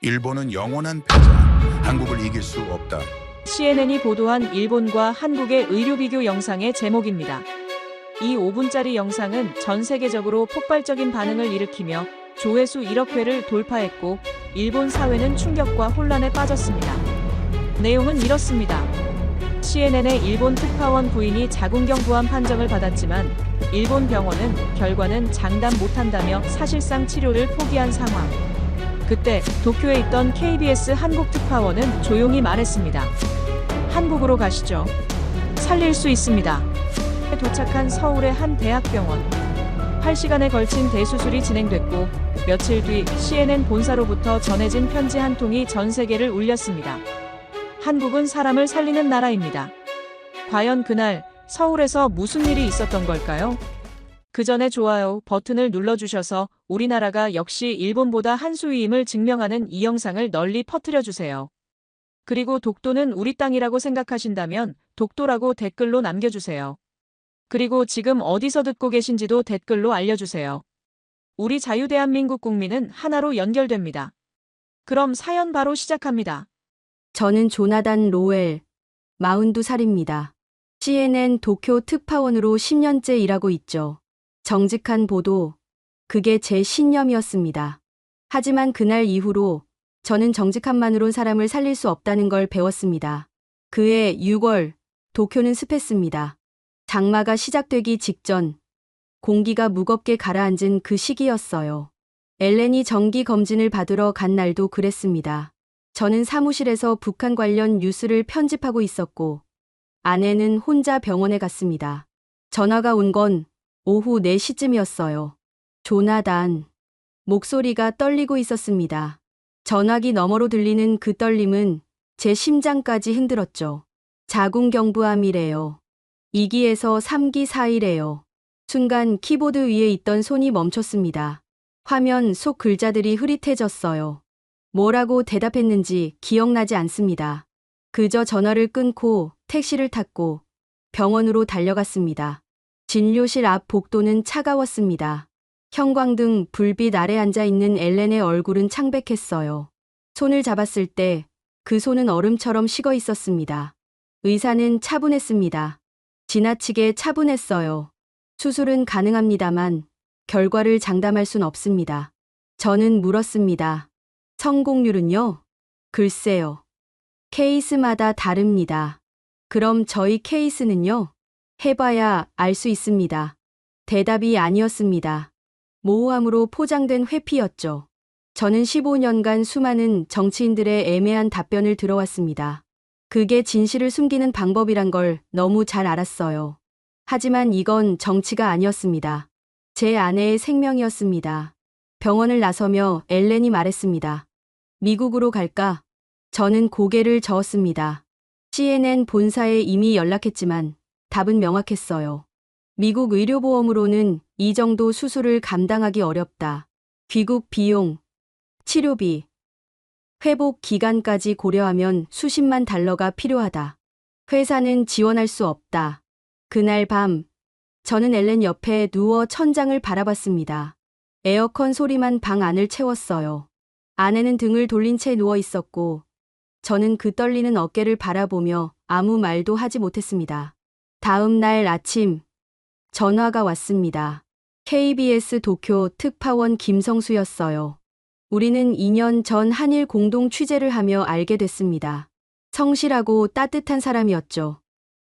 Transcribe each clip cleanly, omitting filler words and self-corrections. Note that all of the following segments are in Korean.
일본은 영원한 패자. 한국을 이길 수 없다. CNN이 보도한 일본과 한국의 의료 비교 영상의 제목입니다. 이 5분짜리 영상은 전 세계적으로 폭발적인 반응을 일으키며 조회수 1억 회를 돌파했고 일본 사회는 충격과 혼란에 빠졌습니다. 내용은 이렇습니다. CNN의 일본 특파원 부인이 자궁경 부암 판정을 받았지만 일본 병원은 결과는 장담 못한다며 사실상 치료를 포기한 상황. 그때 도쿄에 있던 KBS 한국 특파원은 조용히 말했습니다. 한국으로 가시죠. 살릴 수 있습니다. 도착한 서울의 한 대학병원. 8시간에 걸친 대수술이 진행됐고 며칠 뒤 CNN 본사로부터 전해진 편지 한 통이 전 세계를 울렸습니다. 한국은 사람을 살리는 나라입니다. 과연 그날 서울에서 무슨 일이 있었던 걸까요? 그 전에 좋아요 버튼을 눌러주셔서 우리나라가 역시 일본보다 한 수위임을 증명하는 이 영상을 널리 퍼뜨려주세요. 그리고 독도는 우리 땅이라고 생각하신다면 독도라고 댓글로 남겨주세요. 그리고 지금 어디서 듣고 계신지도 댓글로 알려주세요. 우리 자유대한민국 국민은 하나로 연결됩니다. 그럼 사연 바로 시작합니다. 저는 조나단 로웰, 42살입니다. CNN 도쿄 특파원으로 10년째 일하고 있죠. 정직한 보도, 그게 제 신념이었습니다. 하지만 그날 이후로 저는 정직함만으론 사람을 살릴 수 없다는 걸 배웠습니다. 그해 6월, 도쿄는 습했습니다. 장마가 시작되기 직전, 공기가 무겁게 가라앉은 그 시기였어요. 엘렌이 정기 검진을 받으러 간 날도 그랬습니다. 저는 사무실에서 북한 관련 뉴스를 편집하고 있었고, 아내는 혼자 병원에 갔습니다. 전화가 온 건 오후 4시쯤이었어요. 조나단. 목소리가 떨리고 있었습니다. 전화기 너머로 들리는 그 떨림은 제 심장까지 흔들었죠. 자궁경부암이래요. 2기에서 3기 사이래요. 순간 키보드 위에 있던 손이 멈췄습니다. 화면 속 글자들이 흐릿해졌어요. 뭐라고 대답했는지 기억나지 않습니다. 그저 전화를 끊고 택시를 탔고 병원으로 달려갔습니다. 진료실 앞 복도는 차가웠습니다. 형광등 불빛 아래 앉아있는 엘렌의 얼굴은 창백했어요. 손을 잡았을 때 그 손은 얼음처럼 식어 있었습니다. 의사는 차분했습니다. 지나치게 차분했어요. 수술은 가능합니다만 결과를 장담할 순 없습니다. 저는 물었습니다. 성공률은요? 글쎄요. 케이스마다 다릅니다. 그럼 저희 케이스는요? 해봐야 알 수 있습니다. 대답이 아니었습니다. 모호함으로 포장된 회피였죠. 저는 15년간 수많은 정치인들의 애매한 답변을 들어왔습니다. 그게 진실을 숨기는 방법이란 걸 너무 잘 알았어요. 하지만 이건 정치가 아니었습니다. 제 아내의 생명이었습니다. 병원을 나서며 엘렌이 말했습니다. 미국으로 갈까? 저는 고개를 저었습니다. CNN 본사에 이미 연락했지만 답은 명확했어요. 미국 의료보험으로는 이 정도 수술을 감당하기 어렵다. 귀국 비용, 치료비, 회복 기간까지 고려하면 수십만 달러가 필요하다. 회사는 지원할 수 없다. 그날 밤, 저는 엘렌 옆에 누워 천장을 바라봤습니다. 에어컨 소리만 방 안을 채웠어요. 아내는 등을 돌린 채 누워 있었고, 저는 그 떨리는 어깨를 바라보며 아무 말도 하지 못했습니다. 다음 날 아침, 전화가 왔습니다. KBS 도쿄 특파원 김성수였어요. 우리는 2년 전 한일 공동 취재를 하며 알게 됐습니다. 성실하고 따뜻한 사람이었죠.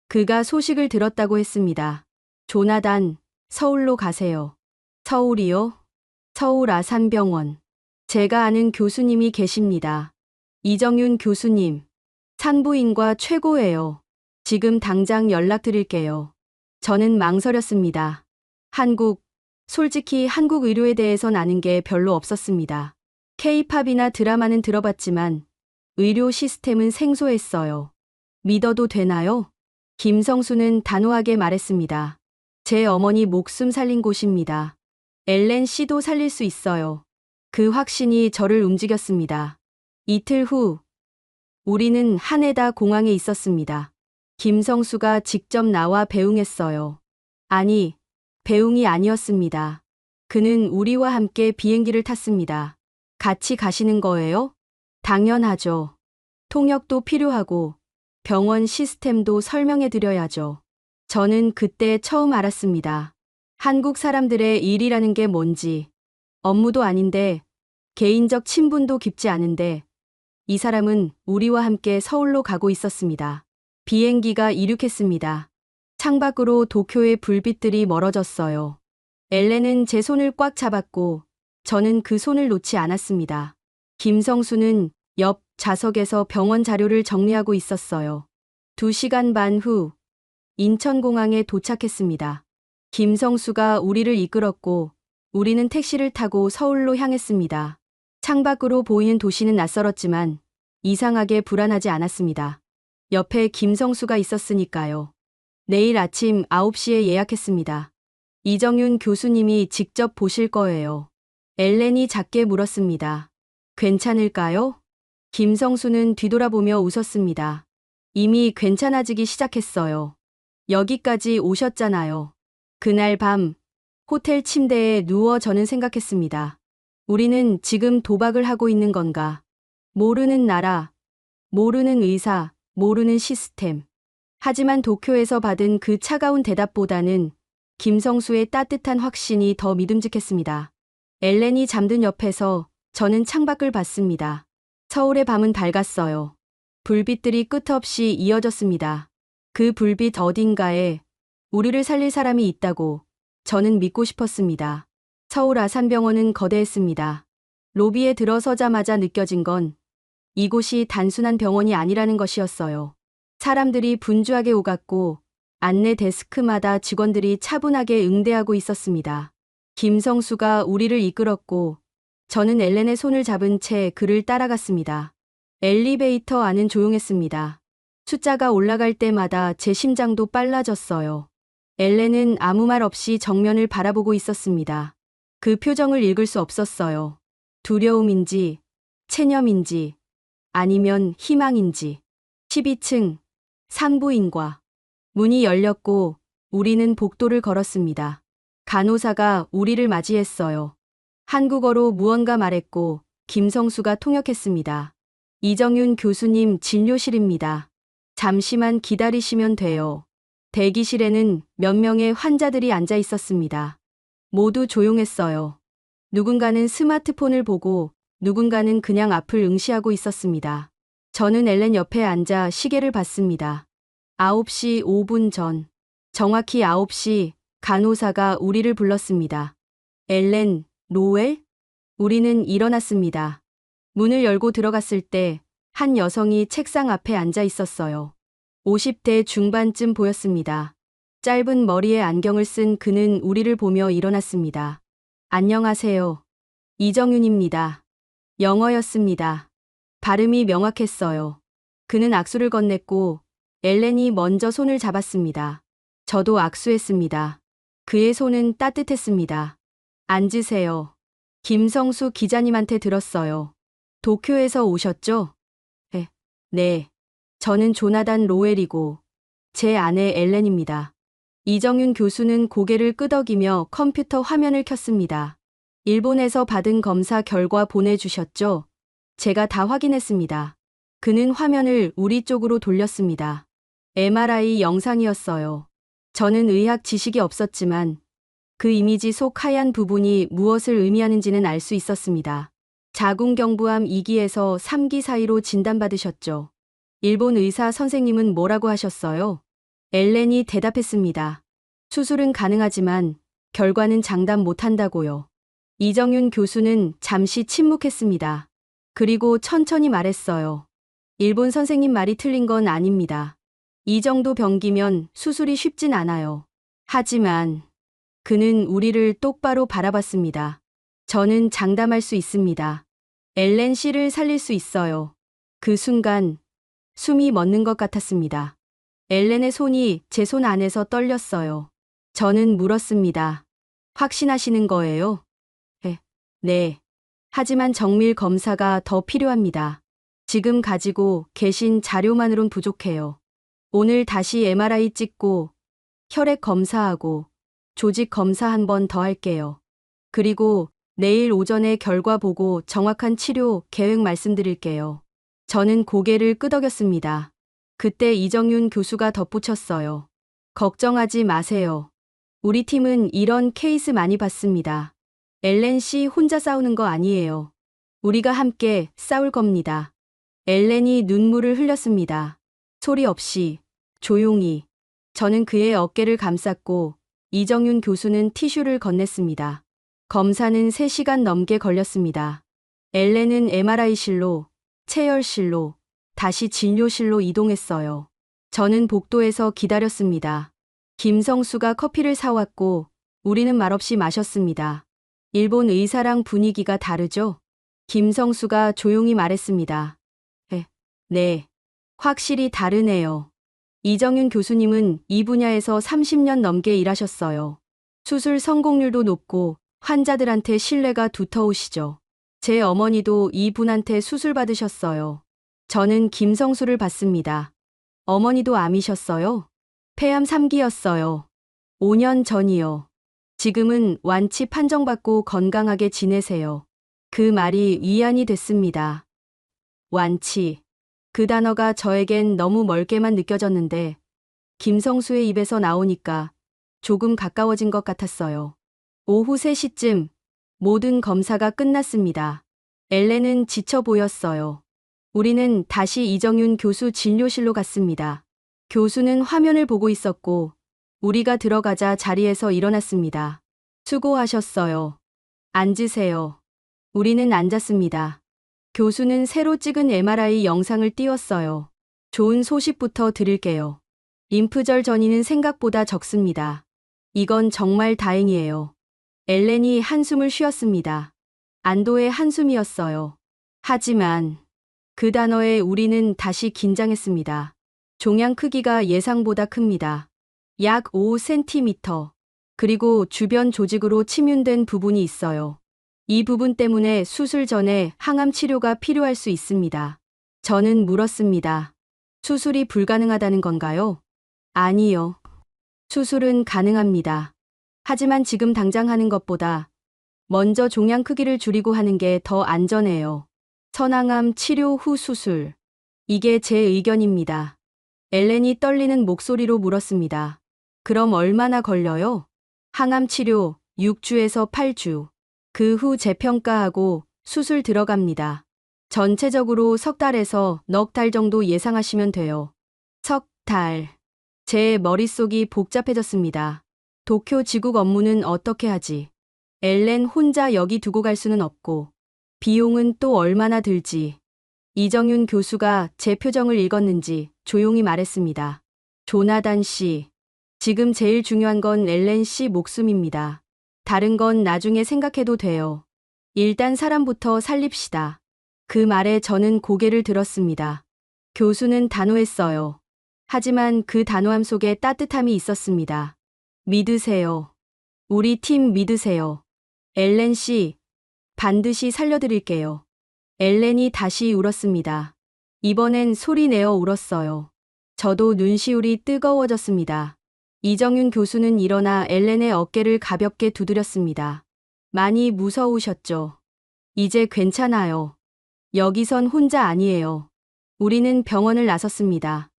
그가 소식을 들었다고 했습니다. 조나단, 서울로 가세요. 서울이요? 서울 아산병원. 제가 아는 교수님이 계십니다. 이정윤 교수님. 산부인과 최고예요. 지금 당장 연락드릴게요. 저는 망설였습니다. 솔직히 한국 의료에 대해선 아는 게 별로 없었습니다. K-팝이나 드라마는 들어봤지만 의료 시스템은 생소했어요. 믿어도 되나요? 김성수는 단호하게 말했습니다. 제 어머니 목숨 살린 곳입니다. 엘렌 씨도 살릴 수 있어요. 그 확신이 저를 움직였습니다. 이틀 후, 우리는 하네다 공항에 있었습니다. 김성수가 직접 나와 배웅했어요. 아니, 배웅이 아니었습니다. 그는 우리와 함께 비행기를 탔습니다. 같이 가시는 거예요? 당연하죠. 통역도 필요하고 병원 시스템도 설명해 드려야죠. 저는 그때 처음 알았습니다. 한국 사람들의 일이라는 게 뭔지. 업무도 아닌데, 개인적 친분도 깊지 않은데, 이 사람은 우리와 함께 서울로 가고 있었습니다. 비행기가 이륙했습니다. 창밖으로 도쿄의 불빛들이 멀어졌어요. 엘렌은 제 손을 꽉 잡았고, 저는 그 손을 놓지 않았습니다. 김성수는 옆 좌석에서 병원 자료를 정리하고 있었어요. 2시간 반 후, 인천공항에 도착했습니다. 김성수가 우리를 이끌었고, 우리는 택시를 타고 서울로 향했습니다. 창밖으로 보이는 도시는 낯설었지만, 이상하게 불안하지 않았습니다. 옆에 김성수가 있었으니까요. 내일 아침 9시에 예약했습니다. 이정윤 교수님이 직접 보실 거예요. 엘렌이 작게 물었습니다. 괜찮을까요? 김성수는 뒤돌아보며 웃었습니다. 이미 괜찮아지기 시작했어요. 여기까지 오셨잖아요. 그날 밤, 호텔 침대에 누워 저는 생각했습니다. 우리는 지금 도박을 하고 있는 건가? 모르는 나라, 모르는 의사, 모르는 시스템. 하지만 도쿄에서 받은 그 차가운 대답보다는 김성수의 따뜻한 확신이 더 믿음직했습니다. 엘렌이 잠든 옆에서 저는 창밖을 봤습니다. 서울의 밤은 밝았어요. 불빛들이 끝없이 이어졌습니다. 그 불빛 어딘가에 우리를 살릴 사람이 있다고 저는 믿고 싶었습니다. 서울 아산병원은 거대했습니다. 로비에 들어서자마자 느껴진 건 이곳이 단순한 병원이 아니라는 것이었어요. 사람들이 분주하게 오갔고 안내 데스크마다 직원들이 차분하게 응대하고 있었습니다. 김성수가 우리를 이끌었고 저는 엘렌의 손을 잡은 채 그를 따라갔습니다. 엘리베이터 안은 조용했습니다. 숫자가 올라갈 때마다 제 심장도 빨라졌어요. 엘렌은 아무 말 없이 정면을 바라보고 있었습니다. 그 표정을 읽을 수 없었어요. 두려움인지, 체념인지, 아니면 희망인지. 12층, 산부인과. 문이 열렸고 우리는 복도를 걸었습니다. 간호사가 우리를 맞이했어요. 한국어로 무언가 말했고 김성수가 통역했습니다. 이정윤 교수님 진료실입니다. 잠시만 기다리시면 돼요. 대기실에는 몇 명의 환자들이 앉아 있었습니다. 모두 조용했어요. 누군가는 스마트폰을 보고 누군가는 그냥 앞을 응시하고 있었습니다. 저는 엘렌 옆에 앉아 시계를 봤습니다. 9시 5분 전. 정확히 9시 간호사가 우리를 불렀습니다. 엘렌, 로엘? 우리는 일어났습니다. 문을 열고 들어갔을 때 한 여성이 책상 앞에 앉아 있었어요. 50대 중반쯤 보였습니다. 짧은 머리에 안경을 쓴 그는 우리를 보며 일어났습니다. 안녕하세요. 이정윤입니다. 영어였습니다. 발음이 명확했어요. 그는 악수를 건넸고 엘렌이 먼저 손을 잡았습니다. 저도 악수했습니다. 그의 손은 따뜻했습니다. 앉으세요. 김성수 기자님한테 들었어요. 도쿄에서 오셨죠? 네. 저는 조나단 로웰이고 제 아내 엘렌입니다. 이정윤 교수는 고개를 끄덕이며 컴퓨터 화면을 켰습니다. 일본에서 받은 검사 결과 보내주셨죠? 제가 다 확인했습니다. 그는 화면을 우리 쪽으로 돌렸습니다. MRI 영상이었어요. 저는 의학 지식이 없었지만 그 이미지 속 하얀 부분이 무엇을 의미하는지는 알 수 있었습니다. 자궁경부암 2기에서 3기 사이로 진단받으셨죠. 일본 의사 선생님은 뭐라고 하셨어요? 엘렌이 대답했습니다. 수술은 가능하지만 결과는 장담 못한다고요. 이정윤 교수는 잠시 침묵했습니다. 그리고 천천히 말했어요. 일본 선생님 말이 틀린 건 아닙니다. 이 정도 병기면 수술이 쉽진 않아요. 하지만 그는 우리를 똑바로 바라봤습니다. 저는 장담할 수 있습니다. 엘렌 씨를 살릴 수 있어요. 그 순간 숨이 멎는 것 같았습니다. 엘렌의 손이 제 손 안에서 떨렸어요. 저는 물었습니다. 확신하시는 거예요? 네. 하지만 정밀 검사가 더 필요합니다. 지금 가지고 계신 자료만으론 부족해요. 오늘 다시 MRI 찍고 혈액 검사하고 조직 검사 한 번 더 할게요. 그리고 내일 오전에 결과 보고 정확한 치료 계획 말씀드릴게요. 저는 고개를 끄덕였습니다. 그때 이정윤 교수가 덧붙였어요. 걱정하지 마세요. 우리 팀은 이런 케이스 많이 봤습니다. 엘렌 씨 혼자 싸우는 거 아니에요. 우리가 함께 싸울 겁니다. 엘렌이 눈물을 흘렸습니다. 소리 없이, 조용히. 저는 그의 어깨를 감쌌고 이정윤 교수는 티슈를 건넸습니다. 검사는 3시간 넘게 걸렸습니다. 엘렌은 MRI실로, 체열실로, 다시 진료실로 이동했어요. 저는 복도에서 기다렸습니다. 김성수가 커피를 사왔고 우리는 말없이 마셨습니다. 일본 의사랑 분위기가 다르죠? 김성수가 조용히 말했습니다. 네. 확실히 다르네요. 이정윤 교수님은 이 분야에서 30년 넘게 일하셨어요. 수술 성공률도 높고 환자들한테 신뢰가 두터우시죠. 제 어머니도 이분한테 수술 받으셨어요. 저는 김성수를 봤습니다. 어머니도 암이셨어요? 폐암 3기였어요. 5년 전이요. 지금은 완치 판정받고 건강하게 지내세요. 그 말이 위안이 됐습니다. 완치. 그 단어가 저에겐 너무 멀게만 느껴졌는데 김성수의 입에서 나오니까 조금 가까워진 것 같았어요. 오후 3시쯤 모든 검사가 끝났습니다. 엘렌은 지쳐 보였어요. 우리는 다시 이정윤 교수 진료실로 갔습니다. 교수는 화면을 보고 있었고 우리가 들어가자 자리에서 일어났습니다. 수고하셨어요. 앉으세요. 우리는 앉았습니다. 교수는 새로 찍은 MRI 영상을 띄웠어요. 좋은 소식부터 드릴게요. 림프절 전이는 생각보다 적습니다. 이건 정말 다행이에요. 엘렌이 한숨을 쉬었습니다. 안도의 한숨이었어요. 하지만 그 단어에 우리는 다시 긴장했습니다. 종양 크기가 예상보다 큽니다. 약 5cm. 그리고 주변 조직으로 침윤된 부분이 있어요. 이 부분 때문에 수술 전에 항암 치료가 필요할 수 있습니다. 저는 물었습니다. 수술이 불가능하다는 건가요? 아니요. 수술은 가능합니다. 하지만 지금 당장 하는 것보다 먼저 종양 크기를 줄이고 하는 게 더 안전해요. 선항암 치료 후 수술. 이게 제 의견입니다. 엘렌이 떨리는 목소리로 물었습니다. 그럼 얼마나 걸려요? 항암 치료 6주에서 8주. 그 후 재평가하고 수술 들어갑니다. 전체적으로 석 달에서 넉 달 정도 예상하시면 돼요. 석 달. 제 머릿속이 복잡해졌습니다. 도쿄 지국 업무는 어떻게 하지? 엘렌 혼자 여기 두고 갈 수는 없고 비용은 또 얼마나 들지? 이정윤 교수가 제 표정을 읽었는지 조용히 말했습니다. 조나단 씨, 지금 제일 중요한 건 엘렌 씨 목숨입니다. 다른 건 나중에 생각해도 돼요. 일단 사람부터 살립시다. 그 말에 저는 고개를 들었습니다. 교수는 단호했어요. 하지만 그 단호함 속에 따뜻함이 있었습니다. 믿으세요. 우리 팀 믿으세요. 엘렌 씨, 반드시 살려드릴게요. 엘렌이 다시 울었습니다. 이번엔 소리 내어 울었어요. 저도 눈시울이 뜨거워졌습니다. 이정윤 교수는 일어나 엘렌의 어깨를 가볍게 두드렸습니다. 많이 무서우셨죠? 이제 괜찮아요. 여기선 혼자 아니에요. 우리는 병원을 나섰습니다.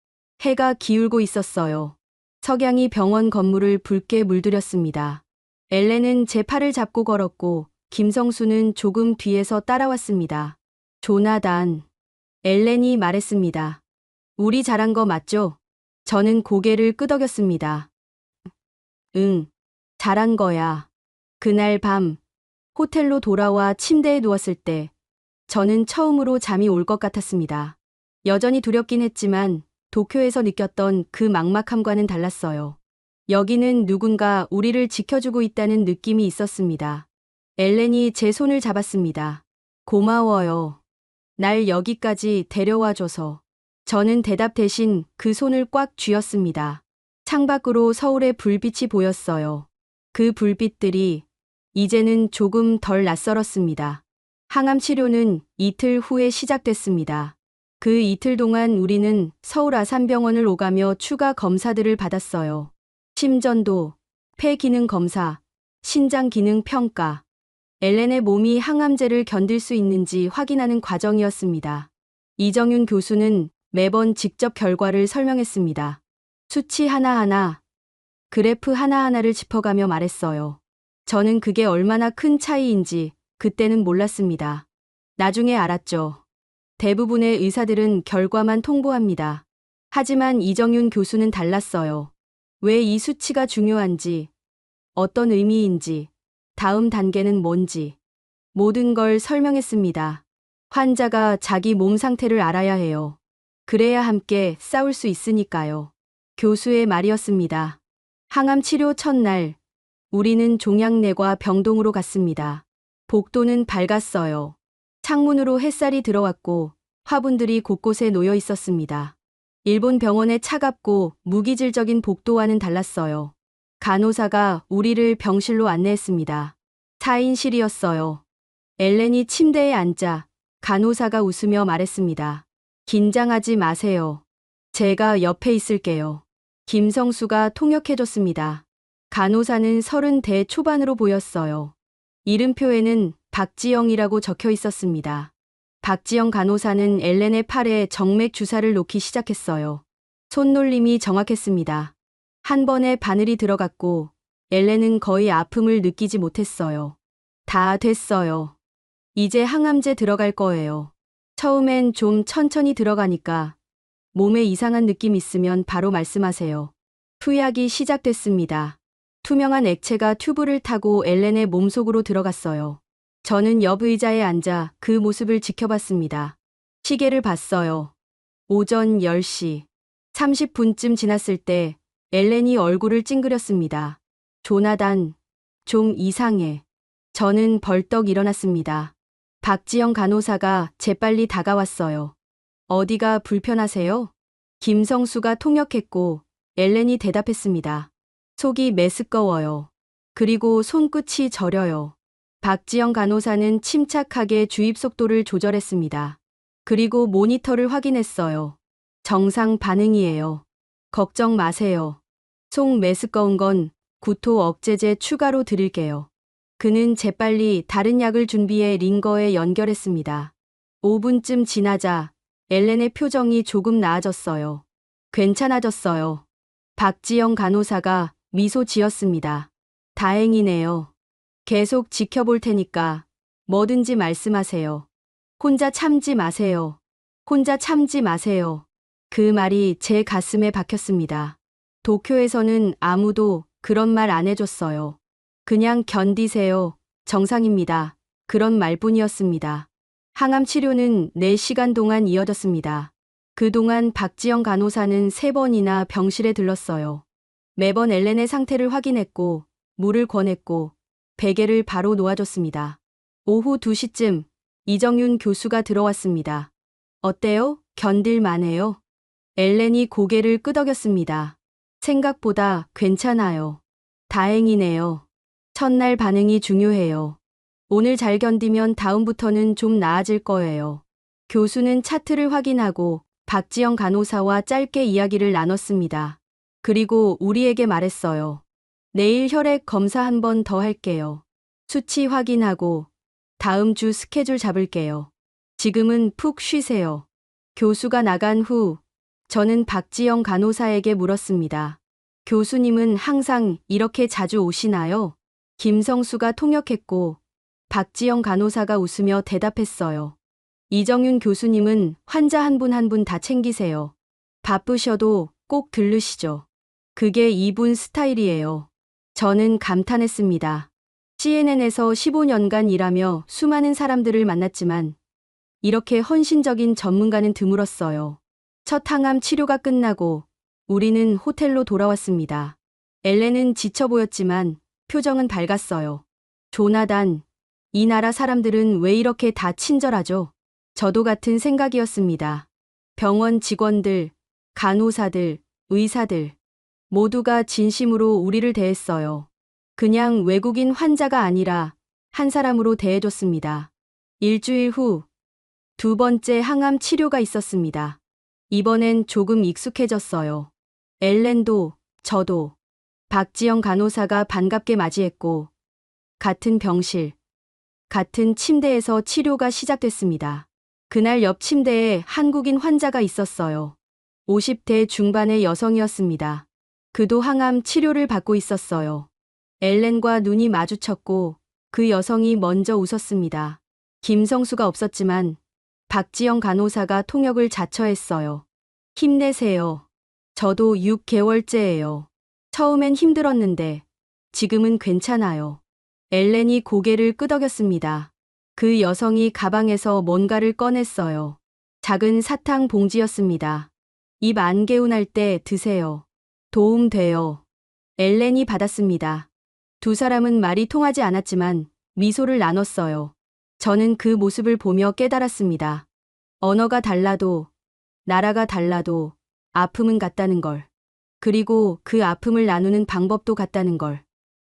해가 기울고 있었어요. 석양이 병원 건물을 붉게 물들였습니다. 엘렌은 제 팔을 잡고 걸었고 김성수는 조금 뒤에서 따라왔습니다. 조나단. 엘렌이 말했습니다. 우리 잘한 거 맞죠? 저는 고개를 끄덕였습니다. 응, 잘한 거야. 그날 밤 호텔로 돌아와 침대에 누웠을 때 저는 처음으로 잠이 올 것 같았습니다. 여전히 두렵긴 했지만 도쿄에서 느꼈던 그 막막함과는 달랐어요. 여기는 누군가 우리를 지켜주고 있다는 느낌이 있었습니다. 엘렌이 제 손을 잡았습니다. 고마워요. 날 여기까지 데려와줘서. 저는 대답 대신 그 손을 꽉 쥐었습니다. 창밖으로 서울의 불빛이 보였어요. 그 불빛들이 이제는 조금 덜 낯설었습니다. 항암 치료는 이틀 후에 시작됐습니다. 그 이틀 동안 우리는 서울 아산병원을 오가며 추가 검사들을 받았어요. 심전도, 폐 기능 검사, 신장 기능 평가. 엘렌의 몸이 항암제를 견딜 수 있는지 확인하는 과정이었습니다. 이정윤 교수는 매번 직접 결과를 설명했습니다. 수치 하나하나, 그래프 하나하나를 짚어가며 말했어요. 저는 그게 얼마나 큰 차이인지 그때는 몰랐습니다. 나중에 알았죠. 대부분의 의사들은 결과만 통보합니다. 하지만 이정윤 교수는 달랐어요. 왜 이 수치가 중요한지, 어떤 의미인지, 다음 단계는 뭔지, 모든 걸 설명했습니다. 환자가 자기 몸 상태를 알아야 해요. 그래야 함께 싸울 수 있으니까요. 교수의 말이었습니다. 항암 치료 첫날, 우리는 종양내과 병동으로 갔습니다. 복도는 밝았어요. 창문으로 햇살이 들어왔고 화분들이 곳곳에 놓여 있었습니다. 일본 병원의 차갑고 무기질적인 복도와는 달랐어요. 간호사가 우리를 병실로 안내했습니다. 4인실이었어요. 엘렌이 침대에 앉자 간호사가 웃으며 말했습니다. 긴장하지 마세요. 제가 옆에 있을게요. 김성수가 통역해줬습니다. 간호사는 30대 초반으로 보였어요. 이름표에는 박지영이라고 적혀 있었습니다. 박지영 간호사는 엘렌의 팔에 정맥 주사를 놓기 시작했어요. 손놀림이 정확했습니다. 한 번에 바늘이 들어갔고 엘렌은 거의 아픔을 느끼지 못했어요. 다 됐어요. 이제 항암제 들어갈 거예요. 처음엔 좀 천천히 들어가니까 몸에 이상한 느낌 있으면 바로 말씀하세요. 투약이 시작됐습니다. 투명한 액체가 튜브를 타고 엘렌의 몸속으로 들어갔어요. 저는 옆 의자에 앉아 그 모습을 지켜봤습니다. 시계를 봤어요. 오전 10시. 30분쯤 지났을 때 엘렌이 얼굴을 찡그렸습니다. 조나단, 좀 이상해. 저는 벌떡 일어났습니다. 박지영 간호사가 재빨리 다가왔어요. 어디가 불편하세요? 김성수가 통역했고 엘렌이 대답했습니다. 속이 메스꺼워요. 그리고 손끝이 저려요. 박지영 간호사는 침착하게 주입 속도를 조절했습니다. 그리고 모니터를 확인했어요. 정상 반응이에요. 걱정 마세요. 속 메스꺼운 건 구토 억제제 추가로 드릴게요. 그는 재빨리 다른 약을 준비해 링거에 연결했습니다. 5분쯤 지나자 엘렌의 표정이 조금 나아졌어요. 괜찮아졌어요. 박지영 간호사가 미소 지었습니다. 다행이네요. 계속 지켜볼 테니까 뭐든지 말씀하세요. 혼자 참지 마세요. 혼자 참지 마세요. 그 말이 제 가슴에 박혔습니다. 도쿄에서는 아무도 그런 말 안 해줬어요. 그냥 견디세요. 정상입니다. 그런 말뿐이었습니다. 항암 치료는 4시간 동안 이어졌습니다. 그동안 박지영 간호사는 3번이나 병실에 들렀어요. 매번 엘렌의 상태를 확인했고 물을 권했고 베개를 바로 놓아줬습니다. 오후 2시쯤 이정윤 교수가 들어왔습니다. 어때요? 견딜만해요? 엘렌이 고개를 끄덕였습니다. 생각보다 괜찮아요. 다행이네요. 첫날 반응이 중요해요. 오늘 잘 견디면 다음부터는 좀 나아질 거예요. 교수는 차트를 확인하고 박지영 간호사와 짧게 이야기를 나눴습니다. 그리고 우리에게 말했어요. 내일 혈액 검사 한 번 더 할게요. 수치 확인하고 다음 주 스케줄 잡을게요. 지금은 푹 쉬세요. 교수가 나간 후 저는 박지영 간호사에게 물었습니다. 교수님은 항상 이렇게 자주 오시나요? 김성수가 통역했고 박지영 간호사가 웃으며 대답했어요. 이정윤 교수님은 환자 한 분 한 분 다 챙기세요. 바쁘셔도 꼭 들르시죠. 그게 이분 스타일이에요. 저는 감탄했습니다. CNN에서 15년간 일하며 수많은 사람들을 만났지만 이렇게 헌신적인 전문가는 드물었어요. 첫 항암 치료가 끝나고 우리는 호텔로 돌아왔습니다. 엘렌은 지쳐 보였지만 표정은 밝았어요. 조나단, 이 나라 사람들은 왜 이렇게 다 친절하죠? 저도 같은 생각이었습니다. 병원 직원들, 간호사들, 의사들 모두가 진심으로 우리를 대했어요. 그냥 외국인 환자가 아니라 한 사람으로 대해줬습니다. 일주일 후 2번째 항암 치료가 있었습니다. 이번엔 조금 익숙해졌어요. 엘렌도 저도 박지영 간호사가 반갑게 맞이했고 같은 병실, 같은 침대에서 치료가 시작됐습니다. 그날 옆 침대에 한국인 환자가 있었어요. 50대 중반의 여성이었습니다. 그도 항암 치료를 받고 있었어요. 엘렌과 눈이 마주쳤고 그 여성이 먼저 웃었습니다. 김성수가 없었지만 박지영 간호사가 통역을 자처했어요. 힘내세요. 저도 6개월째예요. 처음엔 힘들었는데 지금은 괜찮아요. 엘렌이 고개를 끄덕였습니다. 그 여성이 가방에서 뭔가를 꺼냈어요. 작은 사탕 봉지였습니다. 입 안 개운할 때 드세요. 도움 돼요. 엘렌이 받았습니다. 두 사람은 말이 통하지 않았지만 미소를 나눴어요. 저는 그 모습을 보며 깨달았습니다. 언어가 달라도, 나라가 달라도 아픔은 같다는 걸. 그리고 그 아픔을 나누는 방법도 같다는 걸.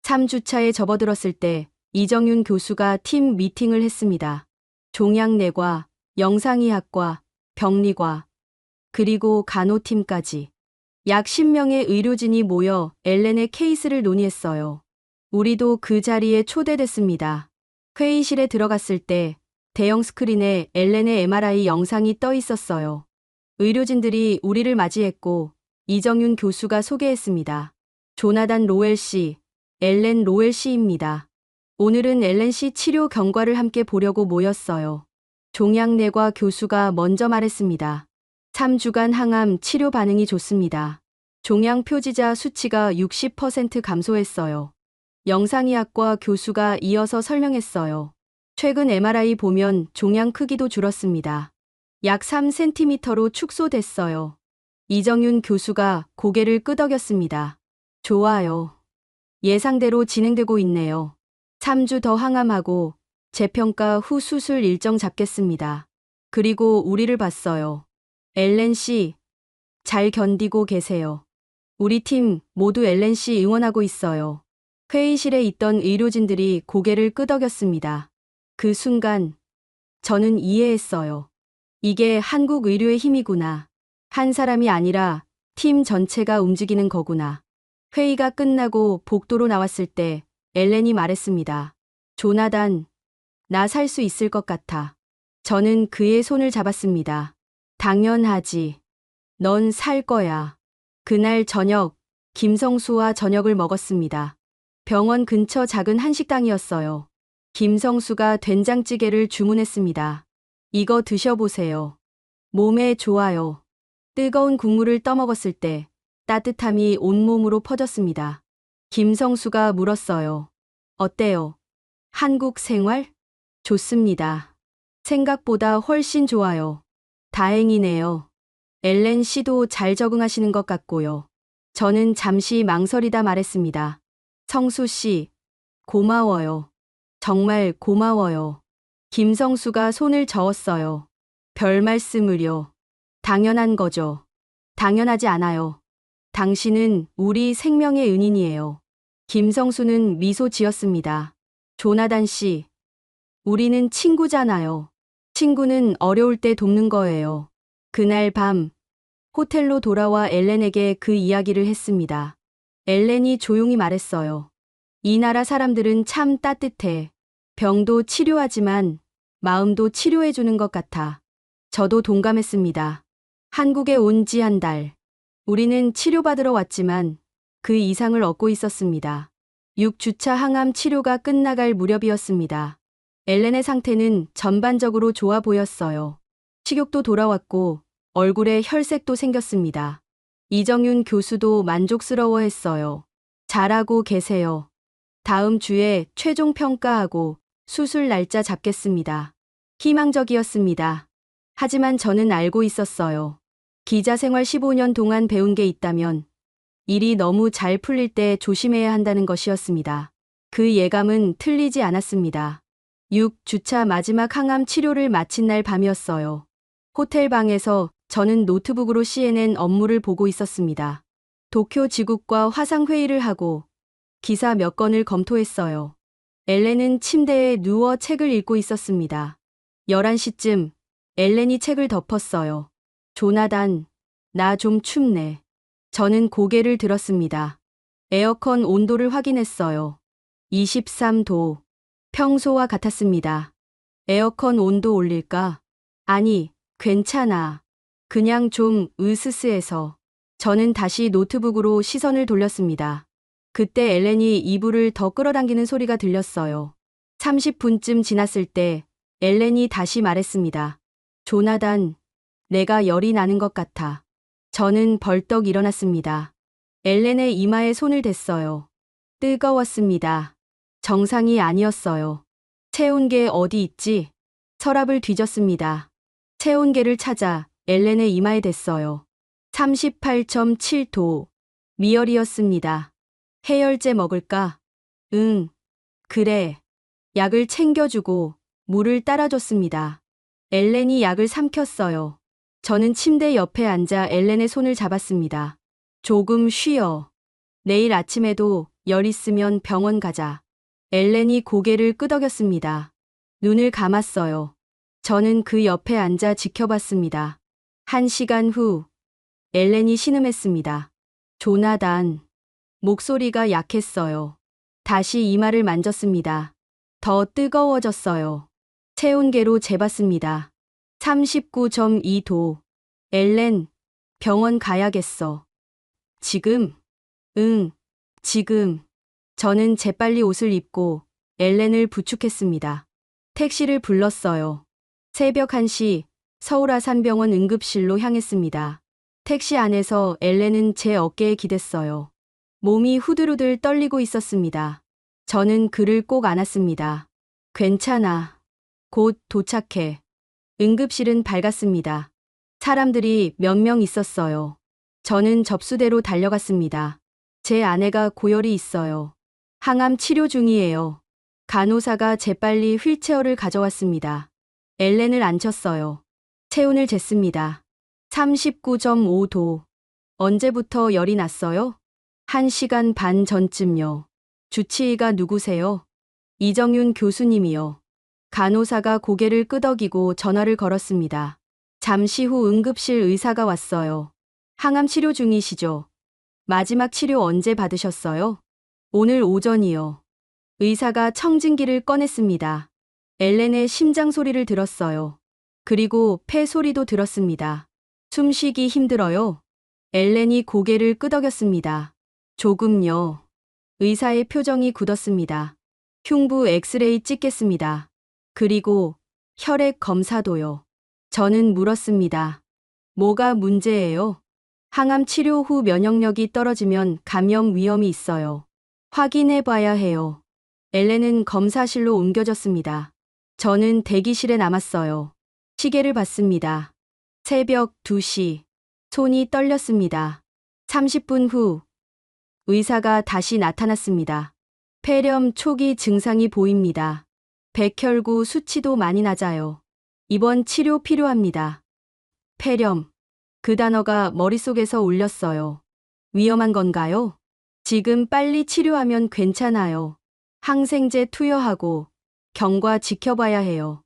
3주차에 접어들었을 때 이정윤 교수가 팀 미팅을 했습니다. 종양내과, 영상의학과, 병리과, 그리고 간호팀까지. 약 10명의 의료진이 모여 엘렌의 케이스를 논의했어요. 우리도 그 자리에 초대됐습니다. 회의실에 들어갔을 때 대형 스크린에 엘렌의 MRI 영상이 떠 있었어요. 의료진들이 우리를 맞이했고 이정윤 교수가 소개했습니다. 조나단 로웰 씨, 엘렌 로웰 씨입니다. 오늘은 엘렌 씨 치료 경과를 함께 보려고 모였어요. 종양내과 교수가 먼저 말했습니다. 3주간 항암 치료 반응이 좋습니다. 종양 표지자 수치가 60% 감소했어요. 영상의학과 교수가 이어서 설명했어요. 최근 MRI 보면 종양 크기도 줄었습니다. 약 3cm로 축소됐어요. 이정윤 교수가 고개를 끄덕였습니다. 좋아요. 예상대로 진행되고 있네요. 3주 더 항암하고 재평가 후 수술 일정 잡겠습니다. 그리고 우리를 봤어요. 엘렌 씨, 잘 견디고 계세요. 우리 팀 모두 엘렌 씨 응원하고 있어요. 회의실에 있던 의료진들이 고개를 끄덕였습니다. 그 순간 저는 이해했어요. 이게 한국 의료의 힘이구나. 한 사람이 아니라 팀 전체가 움직이는 거구나. 회의가 끝나고 복도로 나왔을 때 엘렌이 말했습니다. 조나단, 나 살 수 있을 것 같아. 저는 그의 손을 잡았습니다. 당연하지. 넌 살 거야. 그날 저녁, 김성수와 저녁을 먹었습니다. 병원 근처 작은 한식당이었어요. 김성수가 된장찌개를 주문했습니다. 이거 드셔보세요. 몸에 좋아요. 뜨거운 국물을 떠먹었을 때 따뜻함이 온몸으로 퍼졌습니다. 김성수가 물었어요. 어때요? 한국 생활? 좋습니다. 생각보다 훨씬 좋아요. 다행이네요. 엘렌 씨도 잘 적응하시는 것 같고요. 저는 잠시 망설이다 말했습니다. 성수 씨, 고마워요. 정말 고마워요. 김성수가 손을 저었어요. 별 말씀을요. 당연한 거죠. 당연하지 않아요. 당신은 우리 생명의 은인이에요. 김성수는 미소 지었습니다. 조나단 씨, 우리는 친구잖아요. 친구는 어려울 때 돕는 거예요. 그날 밤, 호텔로 돌아와 엘렌에게 그 이야기를 했습니다. 엘렌이 조용히 말했어요. 이 나라 사람들은 참 따뜻해. 병도 치료하지만 마음도 치료해주는 것 같아. 저도 동감했습니다. 한국에 온 지 한 달. 우리는 치료받으러 왔지만 그 이상을 얻고 있었습니다. 6주차 항암 치료가 끝나갈 무렵이었습니다. 엘렌의 상태는 전반적으로 좋아 보였어요. 식욕도 돌아왔고 얼굴에 혈색도 생겼습니다. 이정윤 교수도 만족스러워했어요. 잘하고 계세요. 다음 주에 최종 평가하고 수술 날짜 잡겠습니다. 희망적이었습니다. 하지만 저는 알고 있었어요. 기자 생활 15년 동안 배운 게 있다면 일이 너무 잘 풀릴 때 조심해야 한다는 것이었습니다. 그 예감은 틀리지 않았습니다. 6주차 마지막 항암 치료를 마친 날 밤이었어요. 호텔 방에서 저는 노트북으로 CNN 업무를 보고 있었습니다. 도쿄 지국과 화상 회의를 하고 기사 몇 건을 검토했어요. 엘렌은 침대에 누워 책을 읽고 있었습니다. 11시쯤 엘렌이 책을 덮었어요. 조나단, 나 좀 춥네. 저는 고개를 들었습니다. 에어컨 온도를 확인했어요. 23도. 평소와 같았습니다. 에어컨 온도 올릴까? 아니, 괜찮아. 그냥 좀 으스스해서. 저는 다시 노트북으로 시선을 돌렸습니다. 그때 엘렌이 이불을 더 끌어당기는 소리가 들렸어요. 30분쯤 지났을 때 엘렌이 다시 말했습니다. 조나단, 내가 열이 나는 것 같아. 저는 벌떡 일어났습니다. 엘렌의 이마에 손을 댔어요. 뜨거웠습니다. 정상이 아니었어요. 체온계 어디 있지? 서랍을 뒤졌습니다. 체온계를 찾아 엘렌의 이마에 댔어요. 38.7도. 미열이었습니다. 해열제 먹을까? 응. 그래. 약을 챙겨주고 물을 따라줬습니다. 엘렌이 약을 삼켰어요. 저는 침대 옆에 앉아 엘렌의 손을 잡았습니다. 조금 쉬어. 내일 아침에도 열 있으면 병원 가자. 엘렌이 고개를 끄덕였습니다. 눈을 감았어요. 저는 그 옆에 앉아 지켜봤습니다. 1시간 후, 엘렌이 신음했습니다. 조나단. 목소리가 약했어요. 다시 이마를 만졌습니다. 더 뜨거워졌어요. 체온계로 재봤습니다. 39.2도. 엘렌, 병원 가야겠어. 지금? 응, 지금. 저는 재빨리 옷을 입고 엘렌을 부축했습니다. 택시를 불렀어요. 새벽 1시 서울 아산병원 응급실로 향했습니다. 택시 안에서 엘렌은 제 어깨에 기댔어요. 몸이 후들후들 떨리고 있었습니다. 저는 그를 꼭 안았습니다. 괜찮아. 곧 도착해. 응급실은 밝았습니다. 사람들이 몇 명 있었어요. 저는 접수대로 달려갔습니다. 제 아내가 고열이 있어요. 항암 치료 중이에요. 간호사가 재빨리 휠체어를 가져왔습니다. 엘렌을 앉혔어요. 체온을 쟀습니다. 39.5도. 언제부터 열이 났어요? 1시간 반 전쯤요. 주치의가 누구세요? 이정윤 교수님이요. 간호사가 고개를 끄덕이고 전화를 걸었습니다. 잠시 후 응급실 의사가 왔어요. 항암 치료 중이시죠? 마지막 치료 언제 받으셨어요? 오늘 오전이요. 의사가 청진기를 꺼냈습니다. 엘렌의 심장 소리를 들었어요. 그리고 폐 소리도 들었습니다. 숨쉬기 힘들어요? 엘렌이 고개를 끄덕였습니다. 조금요. 의사의 표정이 굳었습니다. 흉부 엑스레이 찍겠습니다. 그리고 혈액 검사도요. 저는 물었습니다. 뭐가 문제예요? 항암 치료 후 면역력이 떨어지면 감염 위험이 있어요. 확인해 봐야 해요. 엘렌은 검사실로 옮겨졌습니다. 저는 대기실에 남았어요. 시계를 봤습니다. 새벽 2시. 손이 떨렸습니다. 30분 후 의사가 다시 나타났습니다. 폐렴 초기 증상이 보입니다. 백혈구 수치도 많이 낮아요. 입원 치료 필요합니다. 폐렴. 그 단어가 머릿속에서 울렸어요. 위험한 건가요? 지금 빨리 치료하면 괜찮아요. 항생제 투여하고 경과 지켜봐야 해요.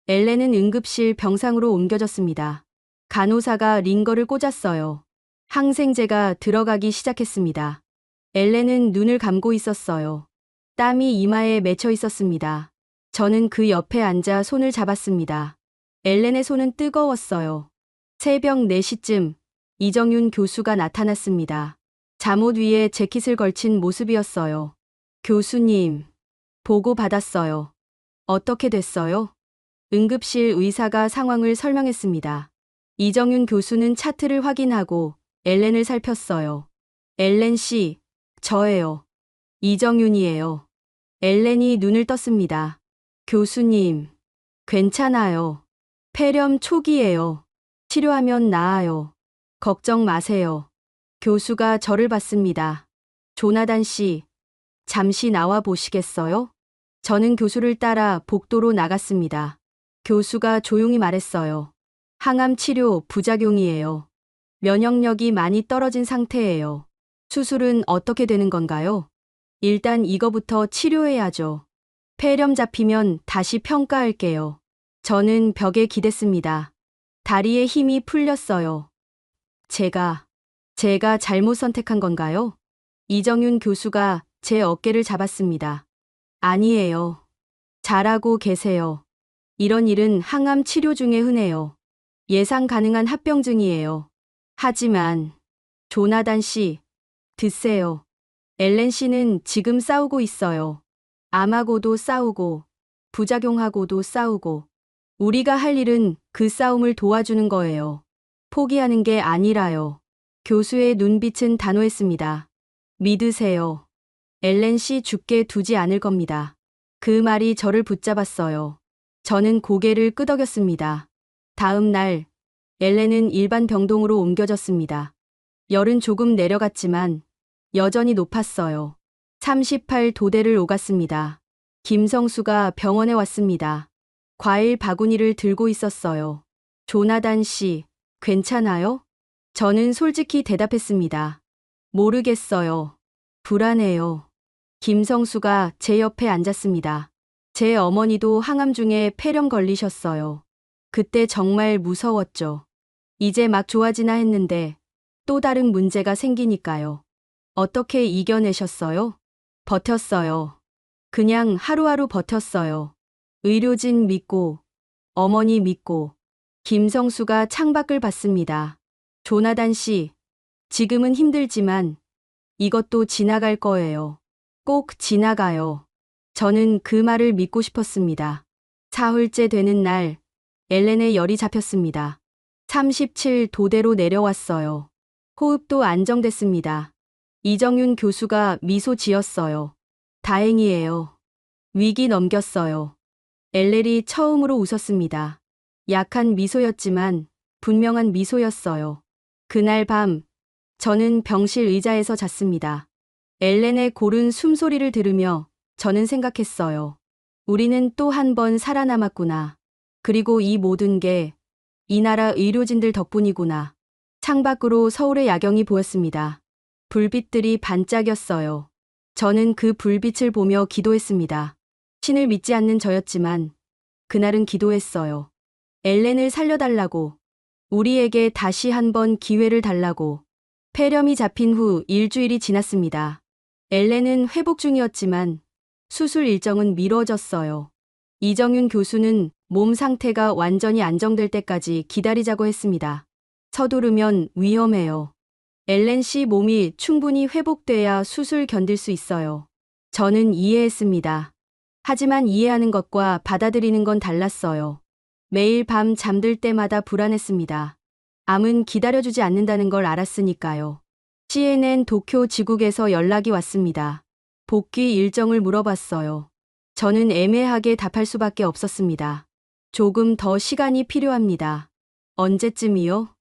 엘렌은 응급실 병상으로 옮겨졌습니다. 간호사가 링거를 꽂았어요. 항생제가 들어가기 시작했습니다. 엘렌은 눈을 감고 있었어요. 땀이 이마에 맺혀 있었습니다. 저는 그 옆에 앉아 손을 잡았습니다. 엘렌의 손은 뜨거웠어요. 새벽 4시쯤 이정윤 교수가 나타났습니다. 잠옷 위에 재킷을 걸친 모습이었어요. 교수님, 보고 받았어요. 어떻게 됐어요? 응급실 의사가 상황을 설명했습니다. 이정윤 교수는 차트를 확인하고 엘렌을 살폈어요. 엘렌 씨, 저예요. 이정윤이에요. 엘렌이 눈을 떴습니다. 교수님, 괜찮아요. 폐렴 초기예요. 치료하면 나아요. 걱정 마세요. 교수가 저를 봤습니다. 조나단 씨, 잠시 나와 보시겠어요? 저는 교수를 따라 복도로 나갔습니다. 교수가 조용히 말했어요. 항암 치료 부작용이에요. 면역력이 많이 떨어진 상태예요. 수술은 어떻게 되는 건가요? 일단 이거부터 치료해야죠. 폐렴 잡히면 다시 평가할게요. 저는 벽에 기댔습니다. 다리에 힘이 풀렸어요. 제가 잘못 선택한 건가요? 이정윤 교수가 제 어깨를 잡았습니다. 아니에요. 잘하고 계세요. 이런 일은 항암 치료 중에 흔해요. 예상 가능한 합병증이에요. 하지만, 조나단 씨, 드세요. 엘렌 씨는 지금 싸우고 있어요. 암하고도 싸우고, 부작용하고도 싸우고, 우리가 할 일은 그 싸움을 도와주는 거예요. 포기하는 게 아니라요. 교수의 눈빛은 단호했습니다. 믿으세요. 엘렌 씨 죽게 두지 않을 겁니다. 그 말이 저를 붙잡았어요. 저는 고개를 끄덕였습니다. 다음 날, 엘렌은 일반 병동으로 옮겨졌습니다. 열은 조금 내려갔지만 여전히 높았어요. 38도대를 오갔습니다. 김성수가 병원에 왔습니다. 과일 바구니를 들고 있었어요. 조나단 씨, 괜찮아요? 저는 솔직히 대답했습니다. 모르겠어요. 불안해요. 김성수가 제 옆에 앉았습니다. 제 어머니도 항암 중에 폐렴 걸리셨어요. 그때 정말 무서웠죠. 이제 막 좋아지나 했는데 또 다른 문제가 생기니까요. 어떻게 이겨내셨어요? 버텼어요. 그냥 하루하루 버텼어요. 의료진 믿고, 어머니 믿고. 김성수가 창밖을 봤습니다. 조나단 씨, 지금은 힘들지만 이것도 지나갈 거예요. 꼭 지나가요. 저는 그 말을 믿고 싶었습니다. 사흘째 되는 날, 엘렌의 열이 잡혔습니다. 37도대로 내려왔어요. 호흡도 안정됐습니다. 이정윤 교수가 미소 지었어요. 다행이에요. 위기 넘겼어요. 엘렌이 처음으로 웃었습니다. 약한 미소였지만 분명한 미소였어요. 그날 밤, 저는 병실 의자에서 잤습니다. 엘렌의 고른 숨소리를 들으며 저는 생각했어요. 우리는 또 한 번 살아남았구나. 그리고 이 모든 게 이 나라 의료진들 덕분이구나. 창밖으로 서울의 야경이 보였습니다. 불빛들이 반짝였어요. 저는 그 불빛을 보며 기도했습니다. 신을 믿지 않는 저였지만 그날은 기도했어요. 엘렌을 살려달라고, 우리에게 다시 한 번 기회를 달라고. 폐렴이 잡힌 후 일주일이 지났습니다. 엘렌은 회복 중이었지만 수술 일정은 미뤄졌어요. 이정윤 교수는 몸 상태가 완전히 안정될 때까지 기다리자고 했습니다. 서두르면 위험해요. 엘렌 씨 몸이 충분히 회복돼야 수술 견딜 수 있어요. 저는 이해했습니다. 하지만 이해하는 것과 받아들이는 건 달랐어요. 매일 밤 잠들 때마다 불안했습니다. 암은 기다려주지 않는다는 걸 알았으니까요. CNN 도쿄 지국에서 연락이 왔습니다. 복귀 일정을 물어봤어요. 저는 애매하게 답할 수밖에 없었습니다. 조금 더 시간이 필요합니다. 언제쯤이요?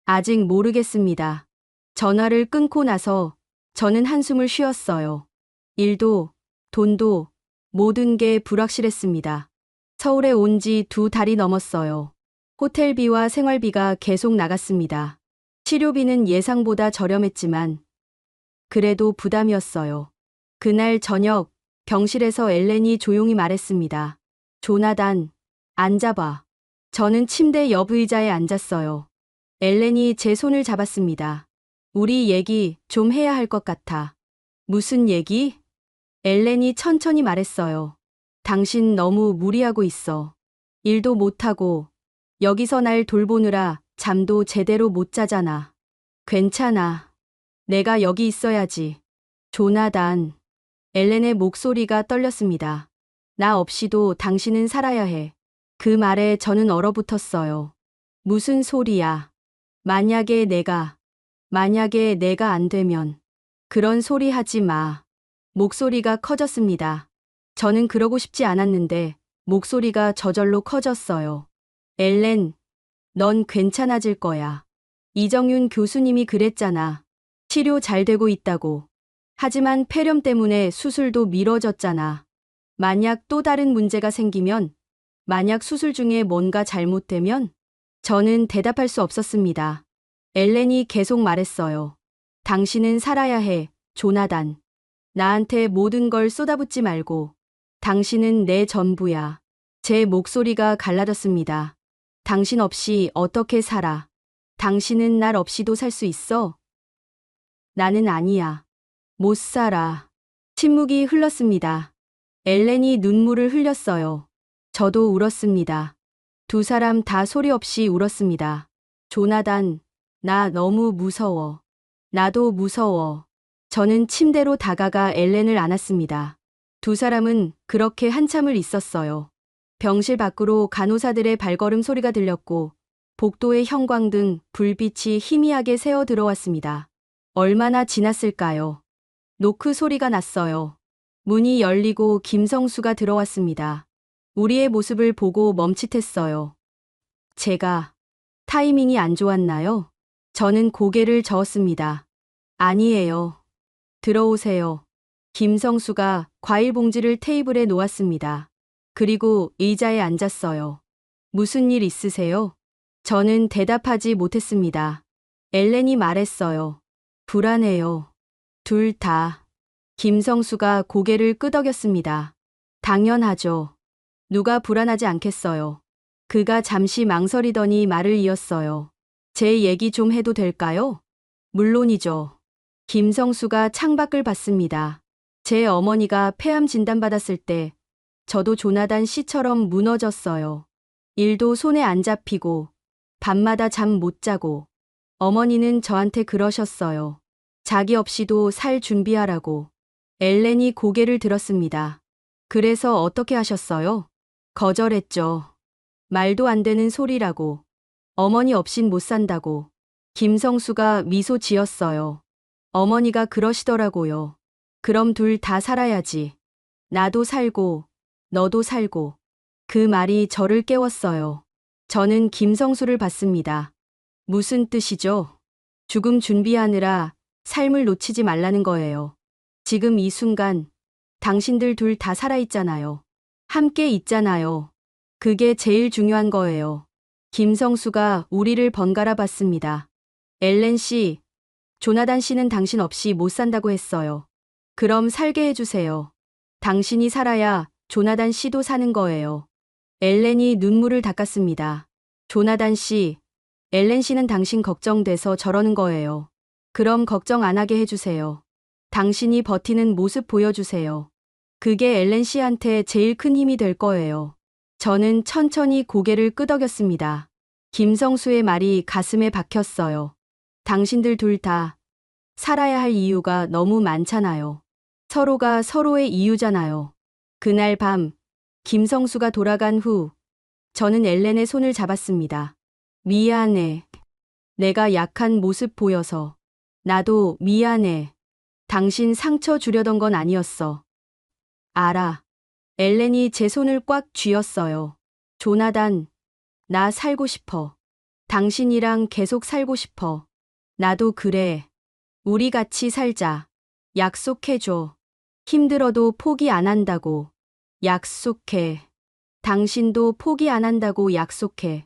아직 모르겠습니다. 전화를 끊고 나서 저는 한숨을 쉬었어요. 일도, 돈도, 모든 게 불확실했습니다. 서울에 온 지 2달이 넘었어요. 호텔비와 생활비가 계속 나갔습니다. 치료비는 예상보다 저렴했지만 그래도 부담이었어요. 그날 저녁 병실에서 엘렌이 조용히 말했습니다. 조나단, 앉아봐. 저는 침대 옆 의자에 앉았어요. 엘렌이 제 손을 잡았습니다. 우리 얘기 좀 해야 할 것 같아. 무슨 얘기? 엘렌이 천천히 말했어요. 당신 너무 무리하고 있어. 일도 못하고 여기서 날 돌보느라 잠도 제대로 못 자잖아. 괜찮아. 내가 여기 있어야지. 조나단. 엘렌의 목소리가 떨렸습니다. 나 없이도 당신은 살아야 해. 그 말에 저는 얼어붙었어요. 무슨 소리야. 만약에 내가 안 되면. 그런 소리 하지 마. 목소리가 커졌습니다. 저는 그러고 싶지 않았는데 목소리가 저절로 커졌어요. 엘렌, 넌 괜찮아질 거야. 이정윤 교수님이 그랬잖아. 치료 잘 되고 있다고. 하지만 폐렴 때문에 수술도 미뤄졌잖아. 만약 또 다른 문제가 생기면, 만약 수술 중에 뭔가 잘못되면? 저는 대답할 수 없었습니다. 엘렌이 계속 말했어요. 당신은 살아야 해, 조나단. 나한테 모든 걸 쏟아붓지 말고. 당신은 내 전부야. 제 목소리가 갈라졌습니다. 당신 없이 어떻게 살아? 당신은 날 없이도 살 수 있어? 나는 아니야. 못 살아. 침묵이 흘렀습니다. 엘렌이 눈물을 흘렸어요. 저도 울었습니다. 두 사람 다 소리 없이 울었습니다. 조나단, 나 너무 무서워. 나도 무서워. 저는 침대로 다가가 엘렌을 안았습니다. 두 사람은 그렇게 한참을 있었어요. 병실 밖으로 간호사들의 발걸음 소리가 들렸고 복도의 형광등, 불빛이 희미하게 새어 들어왔습니다. 얼마나 지났을까요? 노크 소리가 났어요. 문이 열리고 김성수가 들어왔습니다. 우리의 모습을 보고 멈칫했어요. 제가 타이밍이 안 좋았나요? 저는 고개를 저었습니다. 아니에요. 들어오세요. 김성수가 과일 봉지를 테이블에 놓았습니다. 그리고 의자에 앉았어요. 무슨 일 있으세요? 저는 대답하지 못했습니다. 엘렌이 말했어요. 불안해요. 둘 다. 김성수가 고개를 끄덕였습니다. 당연하죠. 누가 불안하지 않겠어요. 그가 잠시 망설이더니 말을 이었어요. 제 얘기 좀 해도 될까요? 물론이죠. 김성수가 창밖을 봤습니다. 제 어머니가 폐암 진단받았을 때 저도 조나단 씨처럼 무너졌어요. 일도 손에 안 잡히고 밤마다 잠 못 자고 어머니는 저한테 그러셨어요. 자기 없이도 살 준비하라고. 엘렌이 고개를 들었습니다. 그래서 어떻게 하셨어요? 거절했죠. 말도 안 되는 소리라고. 어머니 없인 못 산다고. 김성수가 미소 지었어요. 어머니가 그러시더라고요. 그럼 둘 다 살아야지. 나도 살고, 너도 살고. 그 말이 저를 깨웠어요. 저는 김성수를 봤습니다. 무슨 뜻이죠? 죽음 준비하느라 삶을 놓치지 말라는 거예요. 지금 이 순간, 당신들 둘 다 살아있잖아요. 함께 있잖아요. 그게 제일 중요한 거예요. 김성수가 우리를 번갈아 봤습니다. 엘렌 씨, 조나단 씨는 당신 없이 못 산다고 했어요. 그럼 살게 해주세요. 당신이 살아야 조나단 씨도 사는 거예요. 엘렌이 눈물을 닦았습니다. 조나단 씨, 엘렌 씨는 당신 걱정돼서 저러는 거예요. 그럼 걱정 안 하게 해주세요. 당신이 버티는 모습 보여주세요. 그게 엘렌 씨한테 제일 큰 힘이 될 거예요. 저는 천천히 고개를 끄덕였습니다. 김성수의 말이 가슴에 박혔어요. 당신들 둘 다 살아야 할 이유가 너무 많잖아요. 서로가 서로의 이유잖아요. 그날 밤, 김성수가 돌아간 후, 저는 엘렌의 손을 잡았습니다. 미안해. 내가 약한 모습 보여서. 나도 미안해. 당신 상처 주려던 건 아니었어. 알아. 엘렌이 제 손을 꽉 쥐었어요. 조나단, 나 살고 싶어. 당신이랑 계속 살고 싶어. 나도 그래. 우리 같이 살자. 약속해줘. 힘들어도 포기 안 한다고. 약속해. 당신도 포기 안 한다고 약속해.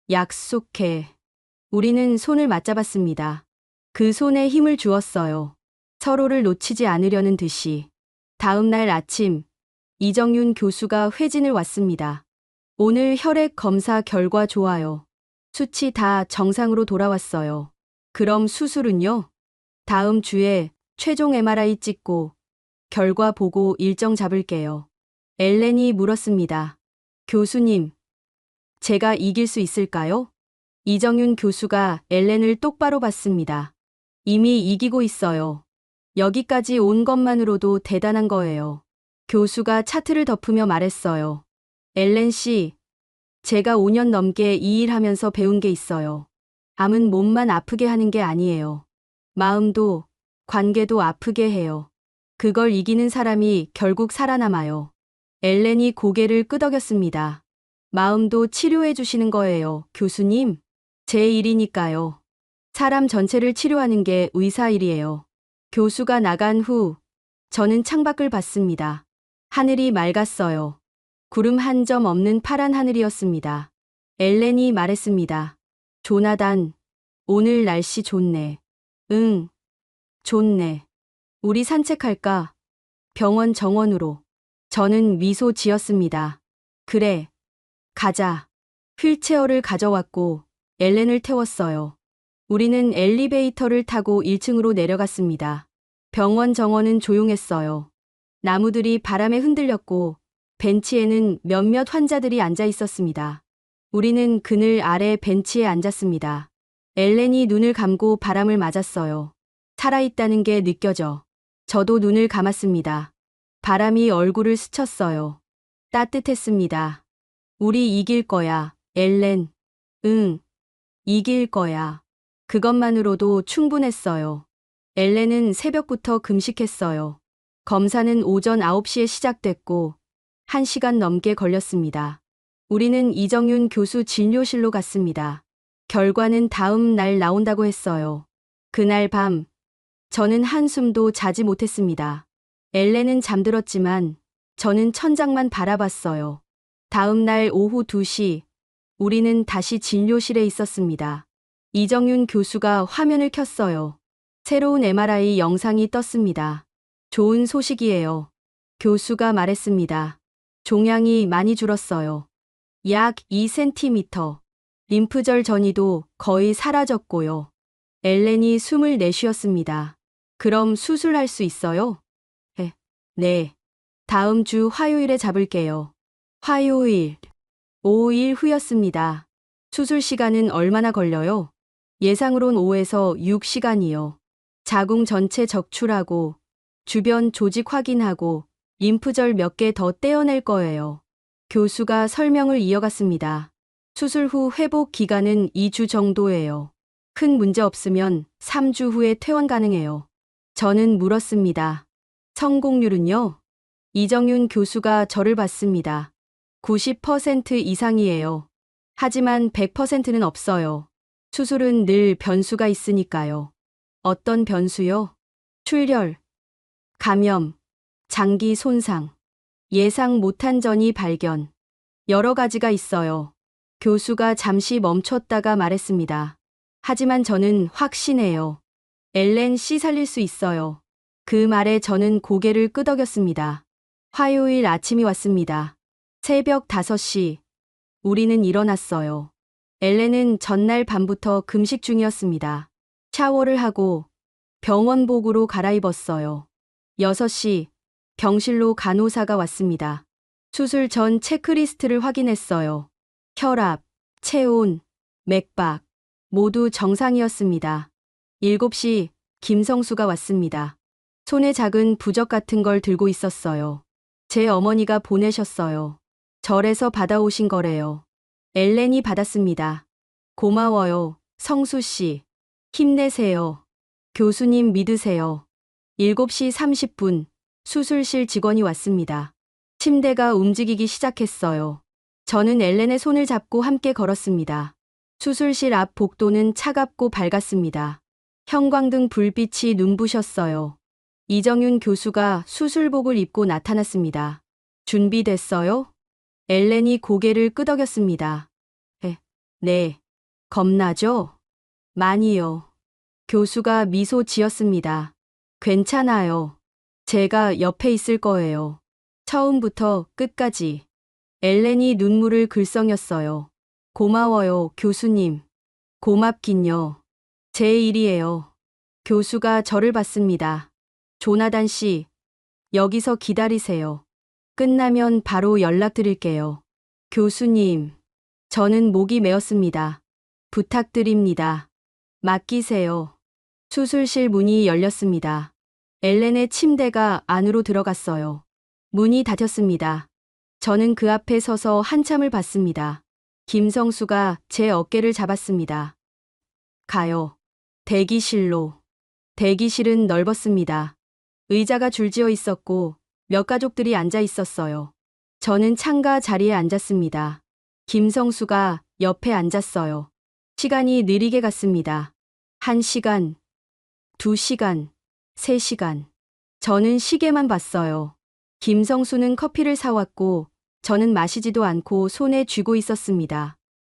약속해. 우리는 손을 맞잡았습니다. 그 손에 힘을 주었어요. 서로를 놓치지 않으려는 듯이. 다음 날 아침, 이정윤 교수가 회진을 왔습니다. 오늘 혈액 검사 결과 좋아요. 수치 다 정상으로 돌아왔어요. 그럼 수술은요? 다음 주에 최종 MRI 찍고 결과 보고 일정 잡을게요. 엘렌이 물었습니다. 교수님, 제가 이길 수 있을까요? 이정윤 교수가 엘렌을 똑바로 봤습니다. 이미 이기고 있어요. 여기까지 온 것만으로도 대단한 거예요. 교수가 차트를 덮으며 말했어요. 엘렌 씨, 제가 5년 넘게 이 일 하면서 배운 게 있어요. 암은 몸만 아프게 하는 게 아니에요. 마음도, 관계도 아프게 해요. 그걸 이기는 사람이 결국 살아남아요. 엘렌이 고개를 끄덕였습니다. 마음도 치료해 주시는 거예요, 교수님? 제 일이니까요. 사람 전체를 치료하는 게 의사 일이에요. 교수가 나간 후 저는 창밖을 봤습니다. 하늘이 맑았어요. 구름 한 점 없는 파란 하늘이었습니다. 엘렌이 말했습니다. 조나단, 오늘 날씨 좋네. 응, 좋네. 우리 산책할까? 병원 정원으로. 저는 미소 지었습니다. 그래, 가자. 휠체어를 가져왔고 엘렌을 태웠어요. 우리는 엘리베이터를 타고 1층으로 내려갔습니다. 병원 정원은 조용했어요. 나무들이 바람에 흔들렸고 벤치에는 몇몇 환자들이 앉아 있었습니다. 우리는 그늘 아래 벤치에 앉았습니다. 엘렌이 눈을 감고 바람을 맞았어요. 살아있다는 게 느껴져. 저도 눈을 감았습니다. 바람이 얼굴을 스쳤어요. 따뜻했습니다. 우리 이길 거야, 엘렌. 응, 이길 거야. 그것만으로도 충분했어요. 엘렌은 새벽부터 금식했어요. 검사는 오전 9시에 시작됐고 1시간 넘게 걸렸습니다. 우리는 이정윤 교수 진료실로 갔습니다. 결과는 다음 날 나온다고 했어요. 그날 밤, 저는 한숨도 자지 못했습니다. 엘렌은 잠들었지만 저는 천장만 바라봤어요. 다음 날 오후 2시, 우리는 다시 진료실에 있었습니다. 이정윤 교수가 화면을 켰어요. 새로운 MRI 영상이 떴습니다. 좋은 소식이에요. 교수가 말했습니다. 종양이 많이 줄었어요. 약 2cm. 림프절 전이도 거의 사라졌고요. 엘렌이 숨을 내쉬었습니다. 그럼 수술할 수 있어요? 네. 다음 주 화요일에 잡을게요. 화요일. 5일 후였습니다. 수술 시간은 얼마나 걸려요? 예상으론 5에서 6시간이요. 자궁 전체 적출하고 주변 조직 확인하고 림프절 몇 개 더 떼어낼 거예요. 교수가 설명을 이어갔습니다. 수술 후 회복 기간은 2주 정도예요. 큰 문제 없으면 3주 후에 퇴원 가능해요. 저는 물었습니다. 성공률은요? 이정윤 교수가 저를 봤습니다. 90% 이상이에요. 하지만 100%는 없어요. 수술은 늘 변수가 있으니까요. 어떤 변수요? 출혈, 감염, 장기 손상, 예상 못한 전이 발견. 여러 가지가 있어요. 교수가 잠시 멈췄다가 말했습니다. 하지만 저는 확신해요. 엘렌 씨 살릴 수 있어요. 그 말에 저는 고개를 끄덕였습니다. 화요일 아침이 왔습니다. 새벽 5시. 우리는 일어났어요. 엘렌은 전날 밤부터 금식 중이었습니다. 샤워를 하고 병원복으로 갈아입었어요. 6시, 병실로 간호사가 왔습니다. 수술 전 체크리스트를 확인했어요. 혈압, 체온, 맥박, 모두 정상이었습니다. 7시, 김성수가 왔습니다. 손에 작은 부적 같은 걸 들고 있었어요. 제 어머니가 보내셨어요. 절에서 받아오신 거래요. 엘렌이 받았습니다. 고마워요, 성수 씨. 힘내세요. 교수님 믿으세요. 7시 30분, 수술실 직원이 왔습니다. 침대가 움직이기 시작했어요. 저는 엘렌의 손을 잡고 함께 걸었습니다. 수술실 앞 복도는 차갑고 밝았습니다. 형광등 불빛이 눈부셨어요. 이정윤 교수가 수술복을 입고 나타났습니다. 준비됐어요? 엘렌이 고개를 끄덕였습니다. 네. 겁나죠? 많이요. 교수가 미소 지었습니다. 괜찮아요. 제가 옆에 있을 거예요. 처음부터 끝까지. 엘렌이 눈물을 글썽였어요. 고마워요, 교수님. 고맙긴요. 제 일이에요. 교수가 저를 봤습니다. 조나단 씨, 여기서 기다리세요. 끝나면 바로 연락드릴게요. 교수님, 저는 목이 메었습니다. 부탁드립니다. 맡기세요. 수술실 문이 열렸습니다. 엘렌의 침대가 안으로 들어갔어요. 문이 닫혔습니다. 저는 그 앞에 서서 한참을 봤습니다. 김성수가 제 어깨를 잡았습니다. 가요. 대기실로. 대기실은 넓었습니다. 의자가 줄지어 있었고 몇 가족들이 앉아 있었어요. 저는 창가 자리에 앉았습니다. 김성수가 옆에 앉았어요. 시간이 느리게 갔습니다. 1시간, 2시간, 3시간. 저는 시계만 봤어요. 김성수는 커피를 사왔고 저는 마시지도 않고 손에 쥐고 있었습니다.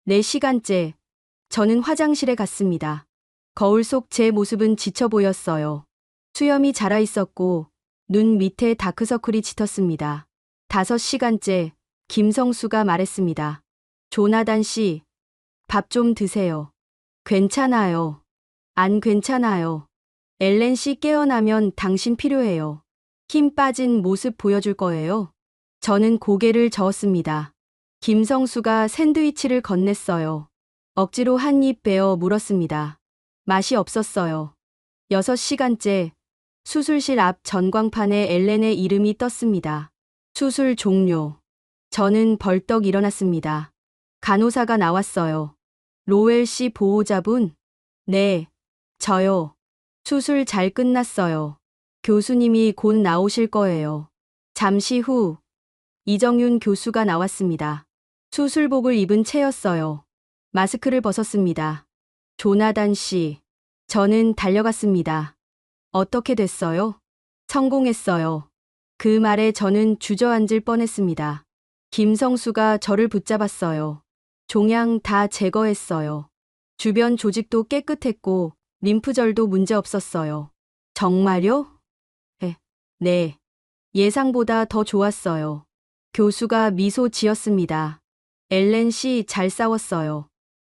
4시간째. 저는 화장실에 갔습니다. 거울 속 제 모습은 지쳐 보였어요. 수염이 자라 있었고 눈 밑에 다크서클이 짙었습니다. 5시간째. 김성수가 말했습니다. 조나단 씨, 밥 좀 드세요. 괜찮아요. 안 괜찮아요. 엘렌 씨 깨어나면 당신 필요해요. 힘 빠진 모습 보여줄 거예요? 저는 고개를 저었습니다. 김성수가 샌드위치를 건넸어요. 억지로 한 입 베어 물었습니다. 맛이 없었어요. 6시간째 수술실 앞 전광판에 엘렌의 이름이 떴습니다. 수술 종료. 저는 벌떡 일어났습니다. 간호사가 나왔어요. 로엘 씨 보호자분? 네, 저요. 수술 잘 끝났어요. 교수님이 곧 나오실 거예요. 잠시 후 이정윤 교수가 나왔습니다. 수술복을 입은 채였어요. 마스크를 벗었습니다. 조나단 씨. 저는 달려갔습니다. 어떻게 됐어요? 성공했어요. 그 말에 저는 주저앉을 뻔했습니다. 김성수가 저를 붙잡았어요. 종양 다 제거했어요. 주변 조직도 깨끗했고 림프절도 문제 없었어요. 정말요? 네. 예상보다 더 좋았어요. 교수가 미소 지었습니다. 엘렌 씨 잘 싸웠어요.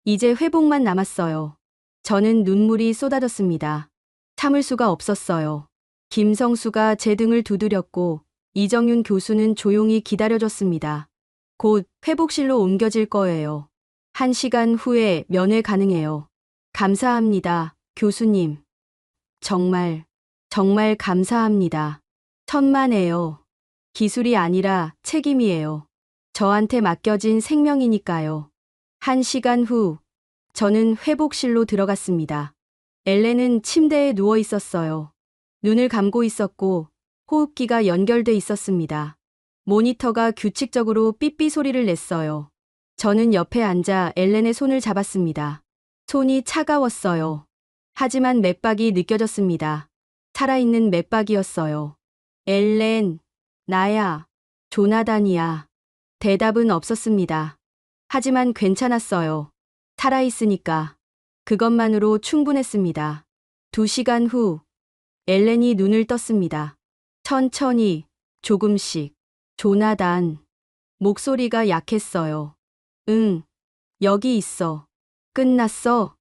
이제 회복만 남았어요. 저는 눈물이 쏟아졌습니다. 참을 수가 없었어요. 김성수가 제 등을 두드렸고 이정윤 교수는 조용히 기다려줬습니다. 곧 회복실로 옮겨질 거예요. 1시간 후에 면회 가능해요. 감사합니다, 교수님. 정말 감사합니다. 천만에요. 기술이 아니라 책임이에요. 저한테 맡겨진 생명이니까요. 1시간 후, 저는 회복실로 들어갔습니다. 엘렌은 침대에 누워 있었어요. 눈을 감고 있었고 호흡기가 연결돼 있었습니다. 모니터가 규칙적으로 삐삐 소리를 냈어요. 저는 옆에 앉아 엘렌의 손을 잡았습니다. 손이 차가웠어요. 하지만 맥박이 느껴졌습니다. 살아있는 맥박이었어요. 엘렌, 나야, 조나단이야. 대답은 없었습니다. 하지만 괜찮았어요. 살아있으니까. 그것만으로 충분했습니다. 2시간 후, 엘렌이 눈을 떴습니다. 천천히, 조금씩. 조나단. 목소리가 약했어요. 응, 여기 있어. 끝났어?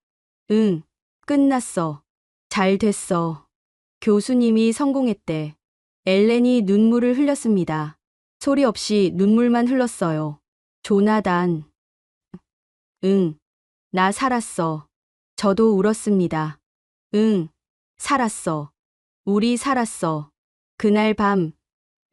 응, 끝났어. 잘 됐어. 교수님이 성공했대. 엘렌이 눈물을 흘렸습니다. 소리 없이 눈물만 흘렀어요. 조나단. 응, 나 살았어. 저도 울었습니다. 응, 살았어. 우리 살았어. 그날 밤,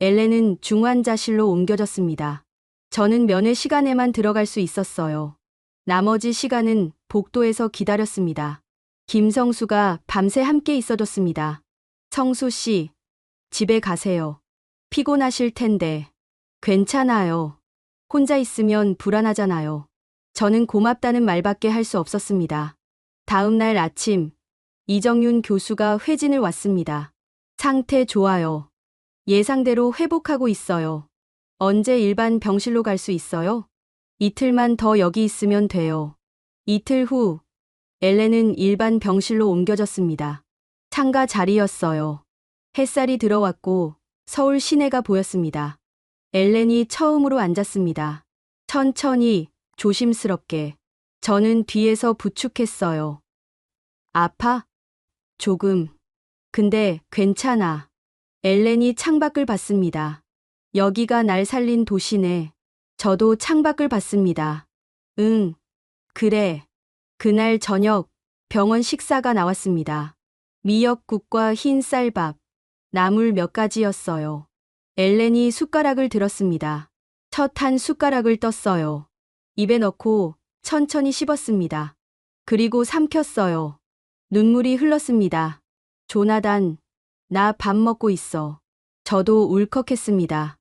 엘렌은 중환자실로 옮겨졌습니다. 저는 면회 시간에만 들어갈 수 있었어요. 나머지 시간은 복도에서 기다렸습니다. 김성수가 밤새 함께 있어줬습니다. 성수 씨, 집에 가세요. 피곤하실 텐데. 괜찮아요. 혼자 있으면 불안하잖아요. 저는 고맙다는 말밖에 할 수 없었습니다. 다음 날 아침, 이정윤 교수가 회진을 왔습니다. 상태 좋아요. 예상대로 회복하고 있어요. 언제 일반 병실로 갈 수 있어요? 이틀만 더 여기 있으면 돼요. 이틀 후, 엘렌은 일반 병실로 옮겨졌습니다. 창가 자리였어요. 햇살이 들어왔고 서울 시내가 보였습니다. 엘렌이 처음으로 앉았습니다. 천천히, 조심스럽게. 저는 뒤에서 부축했어요. 아파? 조금. 근데 괜찮아. 엘렌이 창밖을 봤습니다. 여기가 날 살린 도시네. 저도 창밖을 봤습니다. 응, 그래. 그날 저녁 병원 식사가 나왔습니다. 미역국과 흰 쌀밥, 나물 몇 가지였어요. 엘렌이 숟가락을 들었습니다. 첫 한 숟가락을 떴어요. 입에 넣고 천천히 씹었습니다. 그리고 삼켰어요. 눈물이 흘렀습니다. 조나단, 나 밥 먹고 있어. 저도 울컥했습니다.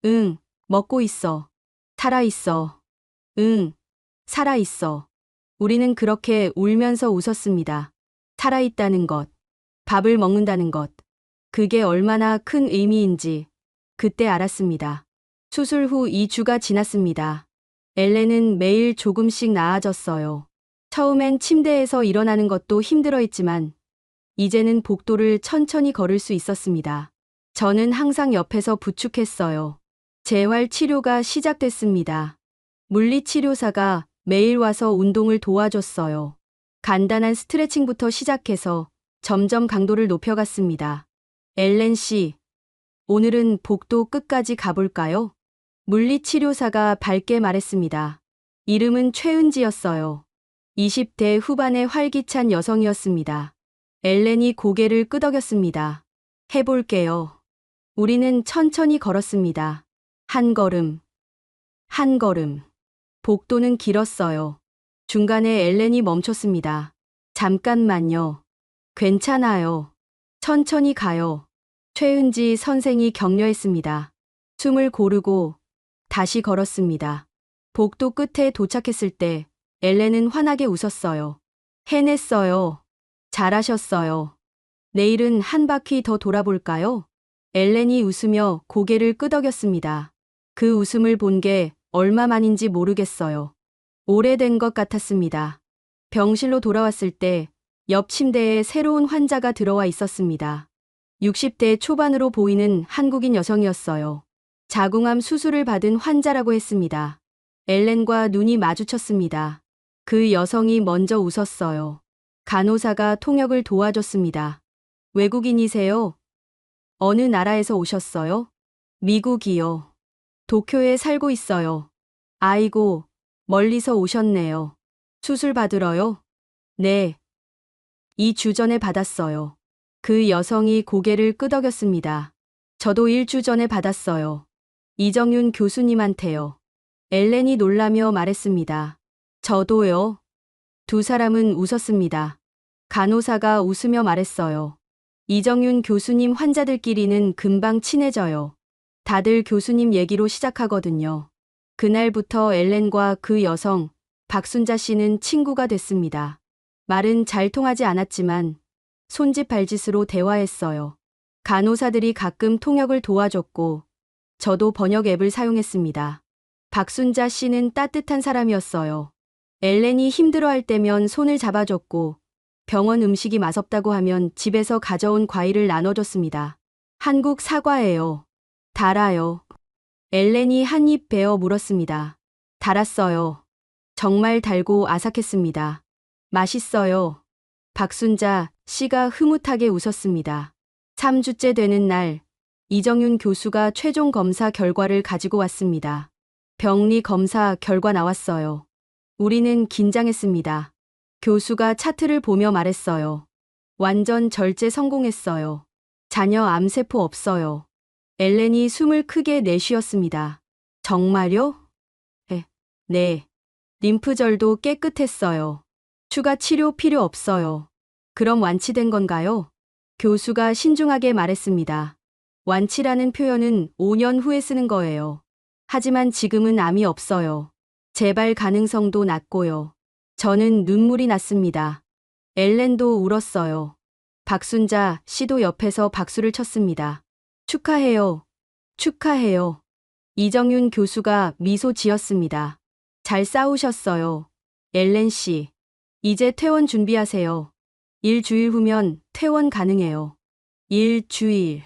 응, 먹고 있어. 살아있어. 응, 살아있어. 우리는 그렇게 울면서 웃었습니다. 살아있다는 것, 밥을 먹는다는 것, 그게 얼마나 큰 의미인지 그때 알았습니다. 수술 후 2주가 지났습니다. 엘렌은 매일 조금씩 나아졌어요. 처음엔 침대에서 일어나는 것도 힘들어했지만 이제는 복도를 천천히 걸을 수 있었습니다. 저는 항상 옆에서 부축했어요. 재활 치료가 시작됐습니다. 물리치료사가 매일 와서 운동을 도와줬어요. 간단한 스트레칭부터 시작해서 점점 강도를 높여갔습니다. 엘렌 씨, 오늘은 복도 끝까지 가볼까요? 물리치료사가 밝게 말했습니다. 이름은 최은지였어요. 20대 후반의 활기찬 여성이었습니다. 엘렌이 고개를 끄덕였습니다. 해볼게요. 우리는 천천히 걸었습니다. 한 걸음, 한 걸음. 복도는 길었어요. 중간에 엘렌이 멈췄습니다. 잠깐만요. 괜찮아요. 천천히 가요. 최은지 선생이 격려했습니다. 숨을 고르고 다시 걸었습니다. 복도 끝에 도착했을 때 엘렌은 환하게 웃었어요. 해냈어요. 잘하셨어요. 내일은 한 바퀴 더 돌아볼까요? 엘렌이 웃으며 고개를 끄덕였습니다. 그 웃음을 본 게 얼마만인지 모르겠어요. 오래된 것 같았습니다. 병실로 돌아왔을 때 옆 침대에 새로운 환자가 들어와 있었습니다. 60대 초반으로 보이는 한국인 여성이었어요. 자궁암 수술을 받은 환자라고 했습니다. 엘렌과 눈이 마주쳤습니다. 그 여성이 먼저 웃었어요. 간호사가 통역을 도와줬습니다. 외국인이세요? 어느 나라에서 오셨어요? 미국이요. 도쿄에 살고 있어요. 아이고, 멀리서 오셨네요. 수술 받으러요? 네. 2주 전에 받았어요. 그 여성이 고개를 끄덕였습니다. 저도 1주 전에 받았어요. 이정윤 교수님한테요. 엘렌이 놀라며 말했습니다. 저도요. 두 사람은 웃었습니다. 간호사가 웃으며 말했어요. 이정윤 교수님 환자들끼리는 금방 친해져요. 다들 교수님 얘기로 시작하거든요. 그날부터 엘렌과 그 여성, 박순자 씨는 친구가 됐습니다. 말은 잘 통하지 않았지만 손짓 발짓으로 대화했어요. 간호사들이 가끔 통역을 도와줬고 저도 번역 앱을 사용했습니다. 박순자 씨는 따뜻한 사람이었어요. 엘렌이 힘들어할 때면 손을 잡아줬고 병원 음식이 맛없다고 하면 집에서 가져온 과일을 나눠줬습니다. 한국 사과예요. 달아요. 엘렌이 한 입 베어 물었습니다. 달았어요. 정말 달고 아삭했습니다. 맛있어요. 박순자 씨가 흐뭇하게 웃었습니다. 3주째 되는 날, 이정윤 교수가 최종 검사 결과를 가지고 왔습니다. 병리 검사 결과 나왔어요. 우리는 긴장했습니다. 교수가 차트를 보며 말했어요. 완전 절제 성공했어요. 자녀 암세포 없어요. 엘렌이 숨을 크게 내쉬었습니다. 정말요? 네. 림프절도 깨끗했어요. 추가 치료 필요 없어요. 그럼 완치된 건가요? 교수가 신중하게 말했습니다. 완치라는 표현은 5년 후에 쓰는 거예요. 하지만 지금은 암이 없어요. 재발 가능성도 낮고요. 저는 눈물이 났습니다. 엘렌도 울었어요. 박순자 씨도 옆에서 박수를 쳤습니다. 축하해요. 축하해요. 이정윤 교수가 미소 지었습니다. 잘 싸우셨어요. 엘렌 씨. 이제 퇴원 준비하세요. 일주일 후면 퇴원 가능해요. 일주일.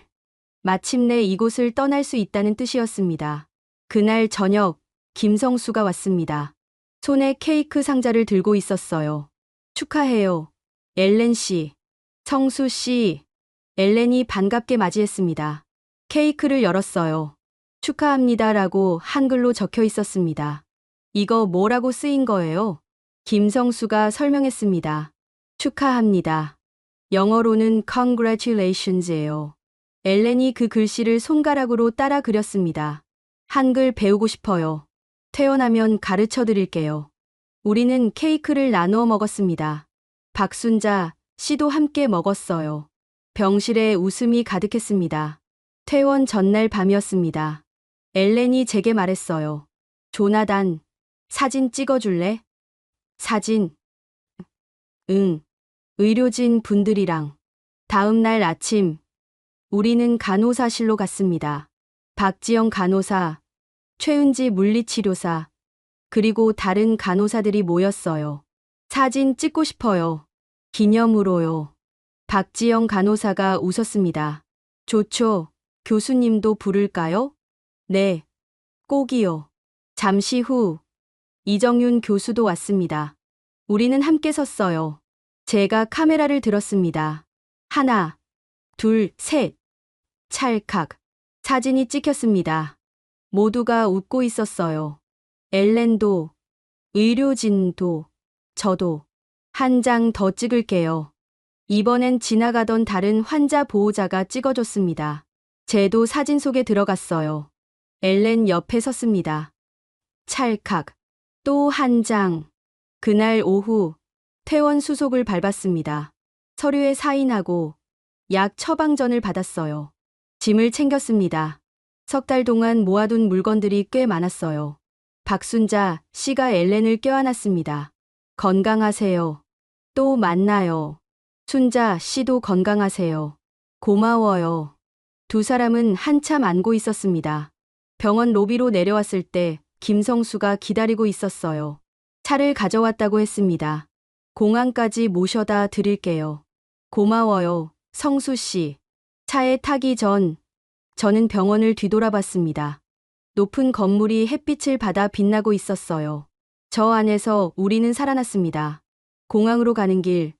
마침내 이곳을 떠날 수 있다는 뜻이었습니다. 그날 저녁, 김성수가 왔습니다. 손에 케이크 상자를 들고 있었어요. 축하해요. 엘렌 씨. 성수 씨. 엘렌이 반갑게 맞이했습니다. 케이크를 열었어요. 축하합니다라고 한글로 적혀 있었습니다. 이거 뭐라고 쓰인 거예요? 김성수가 설명했습니다. 축하합니다. 영어로는 congratulations예요. 엘렌이 그 글씨를 손가락으로 따라 그렸습니다. 한글 배우고 싶어요. 퇴원하면 가르쳐 드릴게요. 우리는 케이크를 나누어 먹었습니다. 박순자 씨도 함께 먹었어요. 병실에 웃음이 가득했습니다. 퇴원 전날 밤이었습니다. 엘렌이 제게 말했어요. 조나단, 사진 찍어줄래? 사진. 응. 의료진 분들이랑. 다음 날 아침, 우리는 간호사실로 갔습니다. 박지영 간호사, 최은지 물리치료사, 그리고 다른 간호사들이 모였어요. 사진 찍고 싶어요. 기념으로요. 박지영 간호사가 웃었습니다. 좋죠. 교수님도 부를까요? 네. 꼭이요. 잠시 후, 이정윤 교수도 왔습니다. 우리는 함께 섰어요. 제가 카메라를 들었습니다. 하나, 둘, 셋. 찰칵. 사진이 찍혔습니다. 모두가 웃고 있었어요. 엘렌도, 의료진도, 저도. 한 장 더 찍을게요. 이번엔 지나가던 다른 환자 보호자가 찍어줬습니다. 쟤도 사진 속에 들어갔어요. 엘렌 옆에 섰습니다. 찰칵. 또 한 장. 그날 오후 퇴원 수속을 밟았습니다. 서류에 사인하고 약 처방전을 받았어요. 짐을 챙겼습니다. 석 달 동안 모아둔 물건들이 꽤 많았어요. 박순자 씨가 엘렌을 껴안았습니다. 건강하세요. 또 만나요. 순자 씨도 건강하세요. 고마워요. 두 사람은 한참 안고 있었습니다. 병원 로비로 내려왔을 때 김성수가 기다리고 있었어요. 차를 가져왔다고 했습니다. 공항까지 모셔다 드릴게요. 고마워요, 성수 씨. 차에 타기 전 저는 병원을 뒤돌아봤습니다. 높은 건물이 햇빛을 받아 빛나고 있었어요. 저 안에서 우리는 살아났습니다. 공항으로 가는 길,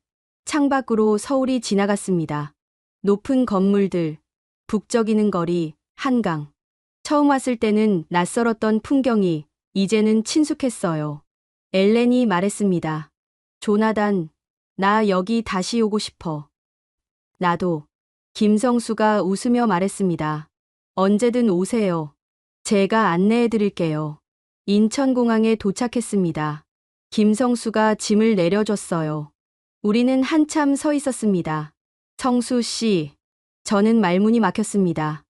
창밖으로 서울이 지나갔습니다. 높은 건물들, 북적이는 거리, 한강. 처음 왔을 때는 낯설었던 풍경이 이제는 친숙했어요. 엘렌이 말했습니다. 조나단, 나 여기 다시 오고 싶어. 나도. 김성수가 웃으며 말했습니다. 언제든 오세요. 제가 안내해 드릴게요. 인천공항에 도착했습니다. 김성수가 짐을 내려줬어요. 우리는 한참 서 있었습니다. 성수 씨, 저는 말문이 막혔습니다.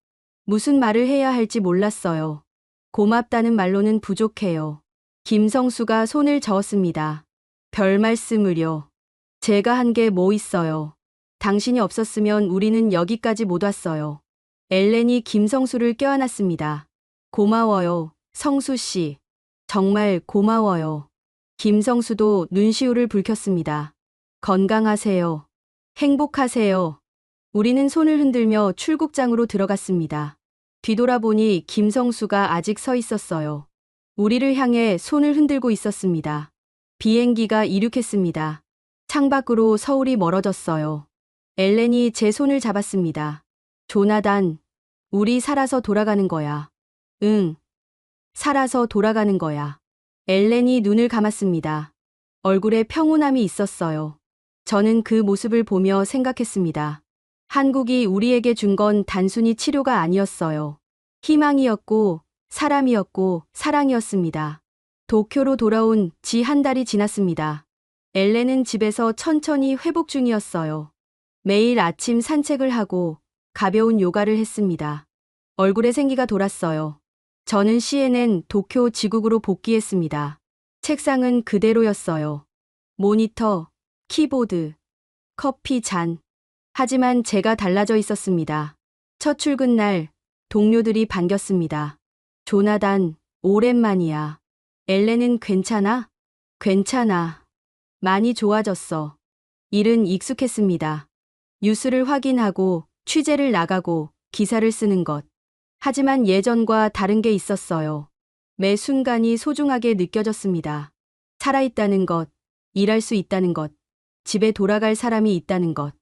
무슨 말을 해야 할지 몰랐어요. 고맙다는 말로는 부족해요. 김성수가 손을 저었습니다. 별 말씀을요. 제가 한 게 뭐 있어요. 당신이 없었으면 우리는 여기까지 못 왔어요. 엘렌이 김성수를 껴안았습니다. 고마워요, 성수 씨. 정말 고마워요. 김성수도 눈시울을 붉혔습니다. 건강하세요. 행복하세요. 우리는 손을 흔들며 출국장으로 들어갔습니다. 뒤돌아보니 김성수가 아직 서 있었어요. 우리를 향해 손을 흔들고 있었습니다. 비행기가 이륙했습니다. 창밖으로 서울이 멀어졌어요. 엘렌이 제 손을 잡았습니다. 조나단, 우리 살아서 돌아가는 거야. 응. 살아서 돌아가는 거야. 엘렌이 눈을 감았습니다. 얼굴에 평온함이 있었어요. 저는 그 모습을 보며 생각했습니다. 한국이 우리에게 준 건 단순히 치료가 아니었어요. 희망이었고, 사람이었고, 사랑이었습니다. 도쿄로 돌아온 지 한 달이 지났습니다. 엘렌은 집에서 천천히 회복 중이었어요. 매일 아침 산책을 하고 가벼운 요가를 했습니다. 얼굴에 생기가 돌았어요. 저는 CNN 도쿄 지국으로 복귀했습니다. 책상은 그대로였어요. 모니터, 키보드, 커피 잔. 하지만 제가 달라져 있었습니다. 첫 출근 날 동료들이 반겼습니다. 조나단, 오랜만이야. 엘렌은 괜찮아? 괜찮아. 많이 좋아졌어. 일은 익숙했습니다. 뉴스를 확인하고 취재를 나가고 기사를 쓰는 것. 하지만 예전과 다른 게 있었어요. 매 순간이 소중하게 느껴졌습니다. 살아있다는 것, 일할 수 있다는 것, 집에 돌아갈 사람이 있다는 것.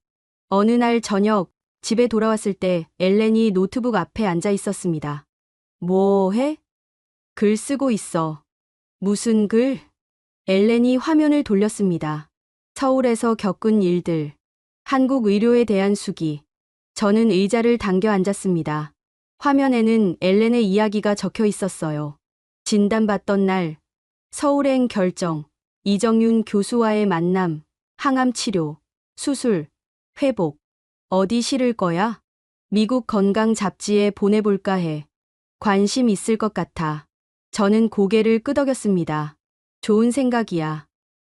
어느 날 저녁, 집에 돌아왔을 때 엘렌이 노트북 앞에 앉아 있었습니다. 뭐 해? 글 쓰고 있어. 무슨 글? 엘렌이 화면을 돌렸습니다. 서울에서 겪은 일들. 한국 의료에 대한 수기. 저는 의자를 당겨 앉았습니다. 화면에는 엘렌의 이야기가 적혀 있었어요. 진단받던 날, 서울행 결정, 이정윤 교수와의 만남, 항암 치료, 수술, 회복. 어디 실을 거야? 미국 건강 잡지에 보내볼까 해. 관심 있을 것 같아. 저는 고개를 끄덕였습니다. 좋은 생각이야.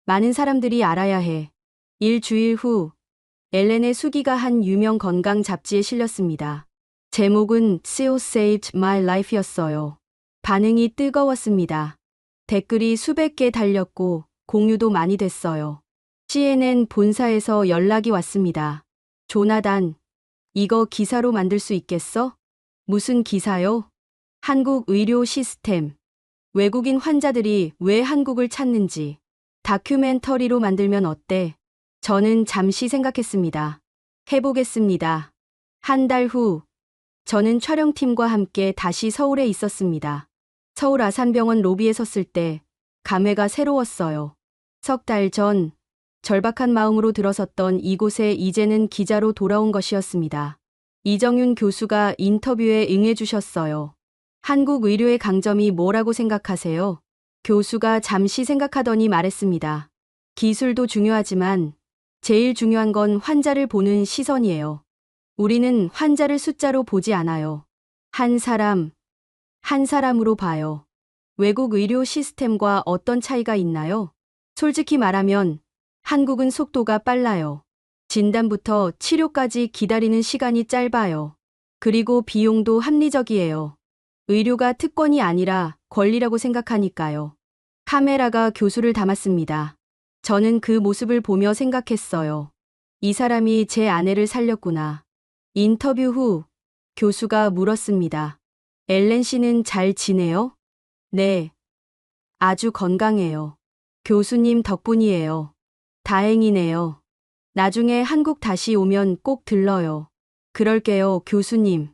많은 사람들이 알아야 해. 일주일 후, 엘렌의 수기가 한 유명 건강 잡지에 실렸습니다. 제목은 "So Saved My Life였어요. 반응이 뜨거웠습니다. 댓글이 수백 개 달렸고 공유도 많이 됐어요. CNN 본사에서 연락이 왔습니다. 조나단, 이거 기사로 만들 수 있겠어? 무슨 기사요? 한국 의료 시스템. 외국인 환자들이 왜 한국을 찾는지. 다큐멘터리로 만들면 어때? 저는 잠시 생각했습니다. 해보겠습니다. 한 달 후, 저는 촬영팀과 함께 다시 서울에 있었습니다. 서울 아산병원 로비에 섰을 때 감회가 새로웠어요. 석 달 전 절박한 마음으로 들어섰던 이곳에 이제는 기자로 돌아온 것이었습니다. 이정윤 교수가 인터뷰에 응해주셨어요. 한국 의료의 강점이 뭐라고 생각하세요? 교수가 잠시 생각하더니 말했습니다. 기술도 중요하지만 제일 중요한 건 환자를 보는 시선이에요. 우리는 환자를 숫자로 보지 않아요. 한 사람, 한 사람으로 봐요. 외국 의료 시스템과 어떤 차이가 있나요? 솔직히 말하면 한국은 속도가 빨라요. 진단부터 치료까지 기다리는 시간이 짧아요. 그리고 비용도 합리적이에요. 의료가 특권이 아니라 권리라고 생각하니까요. 카메라가 교수를 담았습니다. 저는 그 모습을 보며 생각했어요. 이 사람이 제 아내를 살렸구나. 인터뷰 후 교수가 물었습니다. 엘렌 씨는 잘 지내요? 네. 아주 건강해요. 교수님 덕분이에요. 다행이네요. 나중에 한국 다시 오면 꼭 들러요. 그럴게요, 교수님.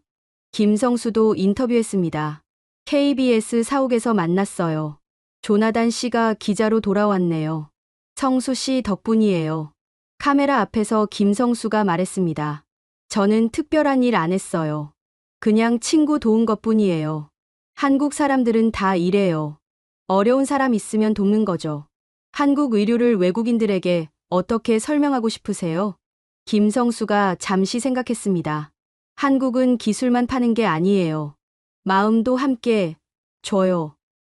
김성수도 인터뷰했습니다. KBS 사옥에서 만났어요. 조나단 씨가 기자로 돌아왔네요. 성수 씨 덕분이에요. 카메라 앞에서 김성수가 말했습니다. 저는 특별한 일 안 했어요. 그냥 친구 도운 것뿐이에요. 한국 사람들은 다 이래요. 어려운 사람 있으면 돕는 거죠. 한국 의료를 외국인들에게 어떻게 설명하고 싶으세요? 김성수가 잠시 생각했습니다. 한국은 기술만 파는 게 아니에요. 마음도 함께 줘요.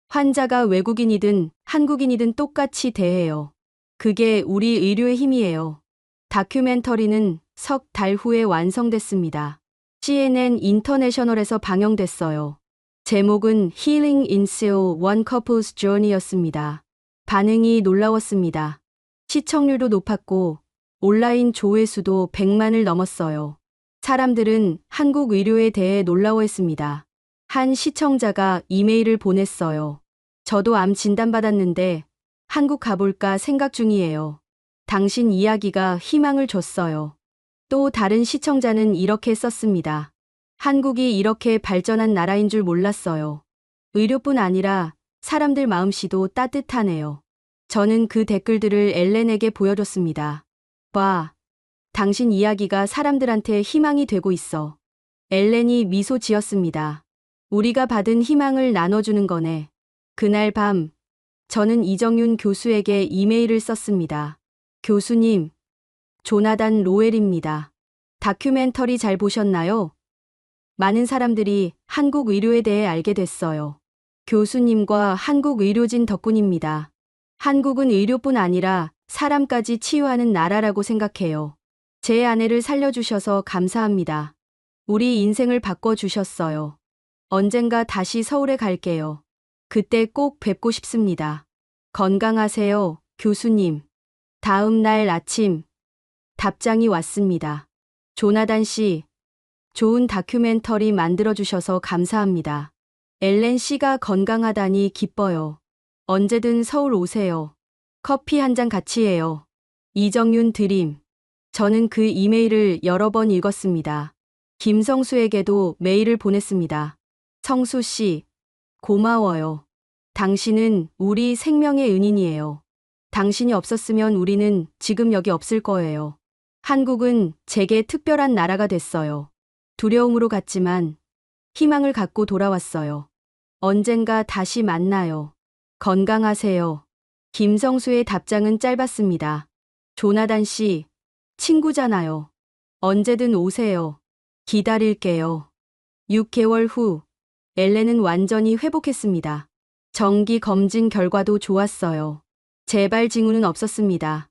환자가 외국인이든 한국인이든 똑같이 대해요. 그게 우리 의료의 힘이에요. 다큐멘터리는 석 달 후에 완성됐습니다. CNN 인터내셔널에서 방영됐어요. 제목은 Healing in Seoul One Couple's Journey였습니다. 반응이 놀라웠습니다. 시청률도 높았고 온라인 조회수도 100만을 넘었어요. 사람들은 한국 의료에 대해 놀라워했습니다. 한 시청자가 이메일을 보냈어요. 저도 암 진단받았는데 한국 가볼까 생각 중이에요. 당신 이야기가 희망을 줬어요. 또 다른 시청자는 이렇게 썼습니다. 한국이 이렇게 발전한 나라인 줄 몰랐어요. 의료뿐 아니라 사람들 마음씨도 따뜻하네요. 저는 그 댓글들을 엘렌에게 보여줬습니다. 봐. 당신 이야기가 사람들한테 희망이 되고 있어. 엘렌이 미소 지었습니다. 우리가 받은 희망을 나눠주는 거네. 그날 밤, 저는 이정윤 교수에게 이메일을 썼습니다. 교수님, 조나단 로웰입니다. 다큐멘터리 잘 보셨나요? 많은 사람들이 한국 의료에 대해 알게 됐어요. 교수님과 한국 의료진 덕분입니다. 한국은 의료뿐 아니라 사람까지 치유하는 나라라고 생각해요. 제 아내를 살려주셔서 감사합니다. 우리 인생을 바꿔주셨어요. 언젠가 다시 서울에 갈게요. 그때 꼭 뵙고 싶습니다. 건강하세요, 교수님. 다음 날 아침, 답장이 왔습니다. 조나단 씨, 좋은 다큐멘터리 만들어주셔서 감사합니다. 엘렌 씨가 건강하다니 기뻐요. 언제든 서울 오세요. 커피 한 잔 같이 해요. 이정윤 드림. 저는 그 이메일을 여러 번 읽었습니다. 김성수에게도 메일을 보냈습니다. 성수 씨, 고마워요. 당신은 우리 생명의 은인이에요. 당신이 없었으면 우리는 지금 여기 없을 거예요. 한국은 제게 특별한 나라가 됐어요. 두려움으로 갔지만 희망을 갖고 돌아왔어요. 언젠가 다시 만나요. 건강하세요. 김성수의 답장은 짧았습니다. 조나단 씨, 친구잖아요. 언제든 오세요. 기다릴게요. 6개월 후, 엘렌은 완전히 회복했습니다. 정기 검진 결과도 좋았어요. 재발 징후는 없었습니다.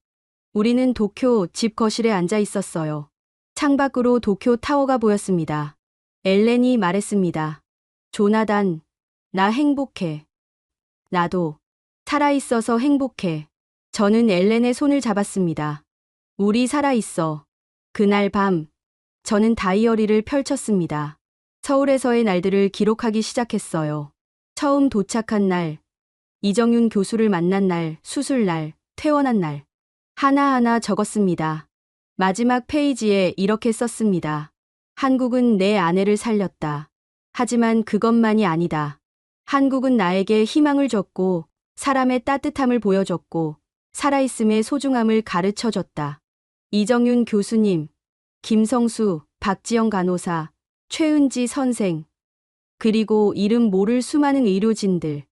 우리는 도쿄 집 거실에 앉아 있었어요. 창밖으로 도쿄 타워가 보였습니다. 엘렌이 말했습니다. 조나단, 나 행복해. 나도. 살아있어서 행복해. 저는 엘렌의 손을 잡았습니다. 우리 살아있어. 그날 밤, 저는 다이어리를 펼쳤습니다. 서울에서의 날들을 기록하기 시작했어요. 처음 도착한 날, 이정윤 교수를 만난 날, 수술 날, 퇴원한 날. 하나하나 적었습니다. 마지막 페이지에 이렇게 썼습니다. 한국은 내 아내를 살렸다. 하지만 그것만이 아니다. 한국은 나에게 희망을 줬고, 사람의 따뜻함을 보여줬고, 살아있음의 소중함을 가르쳐 줬다. 이정윤 교수님, 김성수, 박지영 간호사, 최은지 선생, 그리고 이름 모를 수많은 의료진들.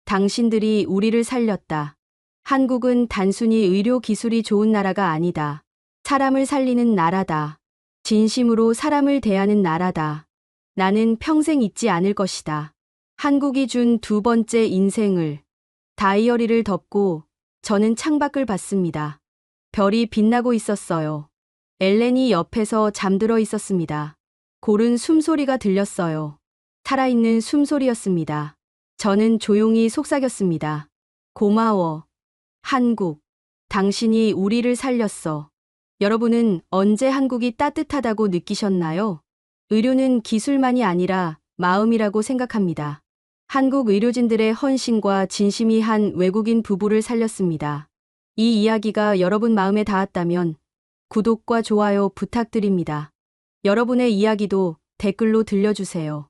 당신들이 우리를 살렸다. 한국은 단순히 의료 기술이 좋은 나라가 아니다. 사람을 살리는 나라다. 진심으로 사람을 대하는 나라다. 나는 평생 잊지 않을 것이다. 한국이 준 두 번째 인생을. 다이어리를 덮고 저는 창밖을 봤습니다. 별이 빛나고 있었어요. 엘렌이 옆에서 잠들어 있었습니다. 고른 숨소리가 들렸어요. 살아있는 숨소리였습니다. 저는 조용히 속삭였습니다. 고마워. 한국. 당신이 우리를 살렸어. 여러분은 언제 한국이 따뜻하다고 느끼셨나요? 의료는 기술만이 아니라 마음이라고 생각합니다. 한국 의료진들의 헌신과 진심이 한 외국인 부부를 살렸습니다. 이 이야기가 여러분 마음에 닿았다면 구독과 좋아요 부탁드립니다. 여러분의 이야기도 댓글로 들려주세요.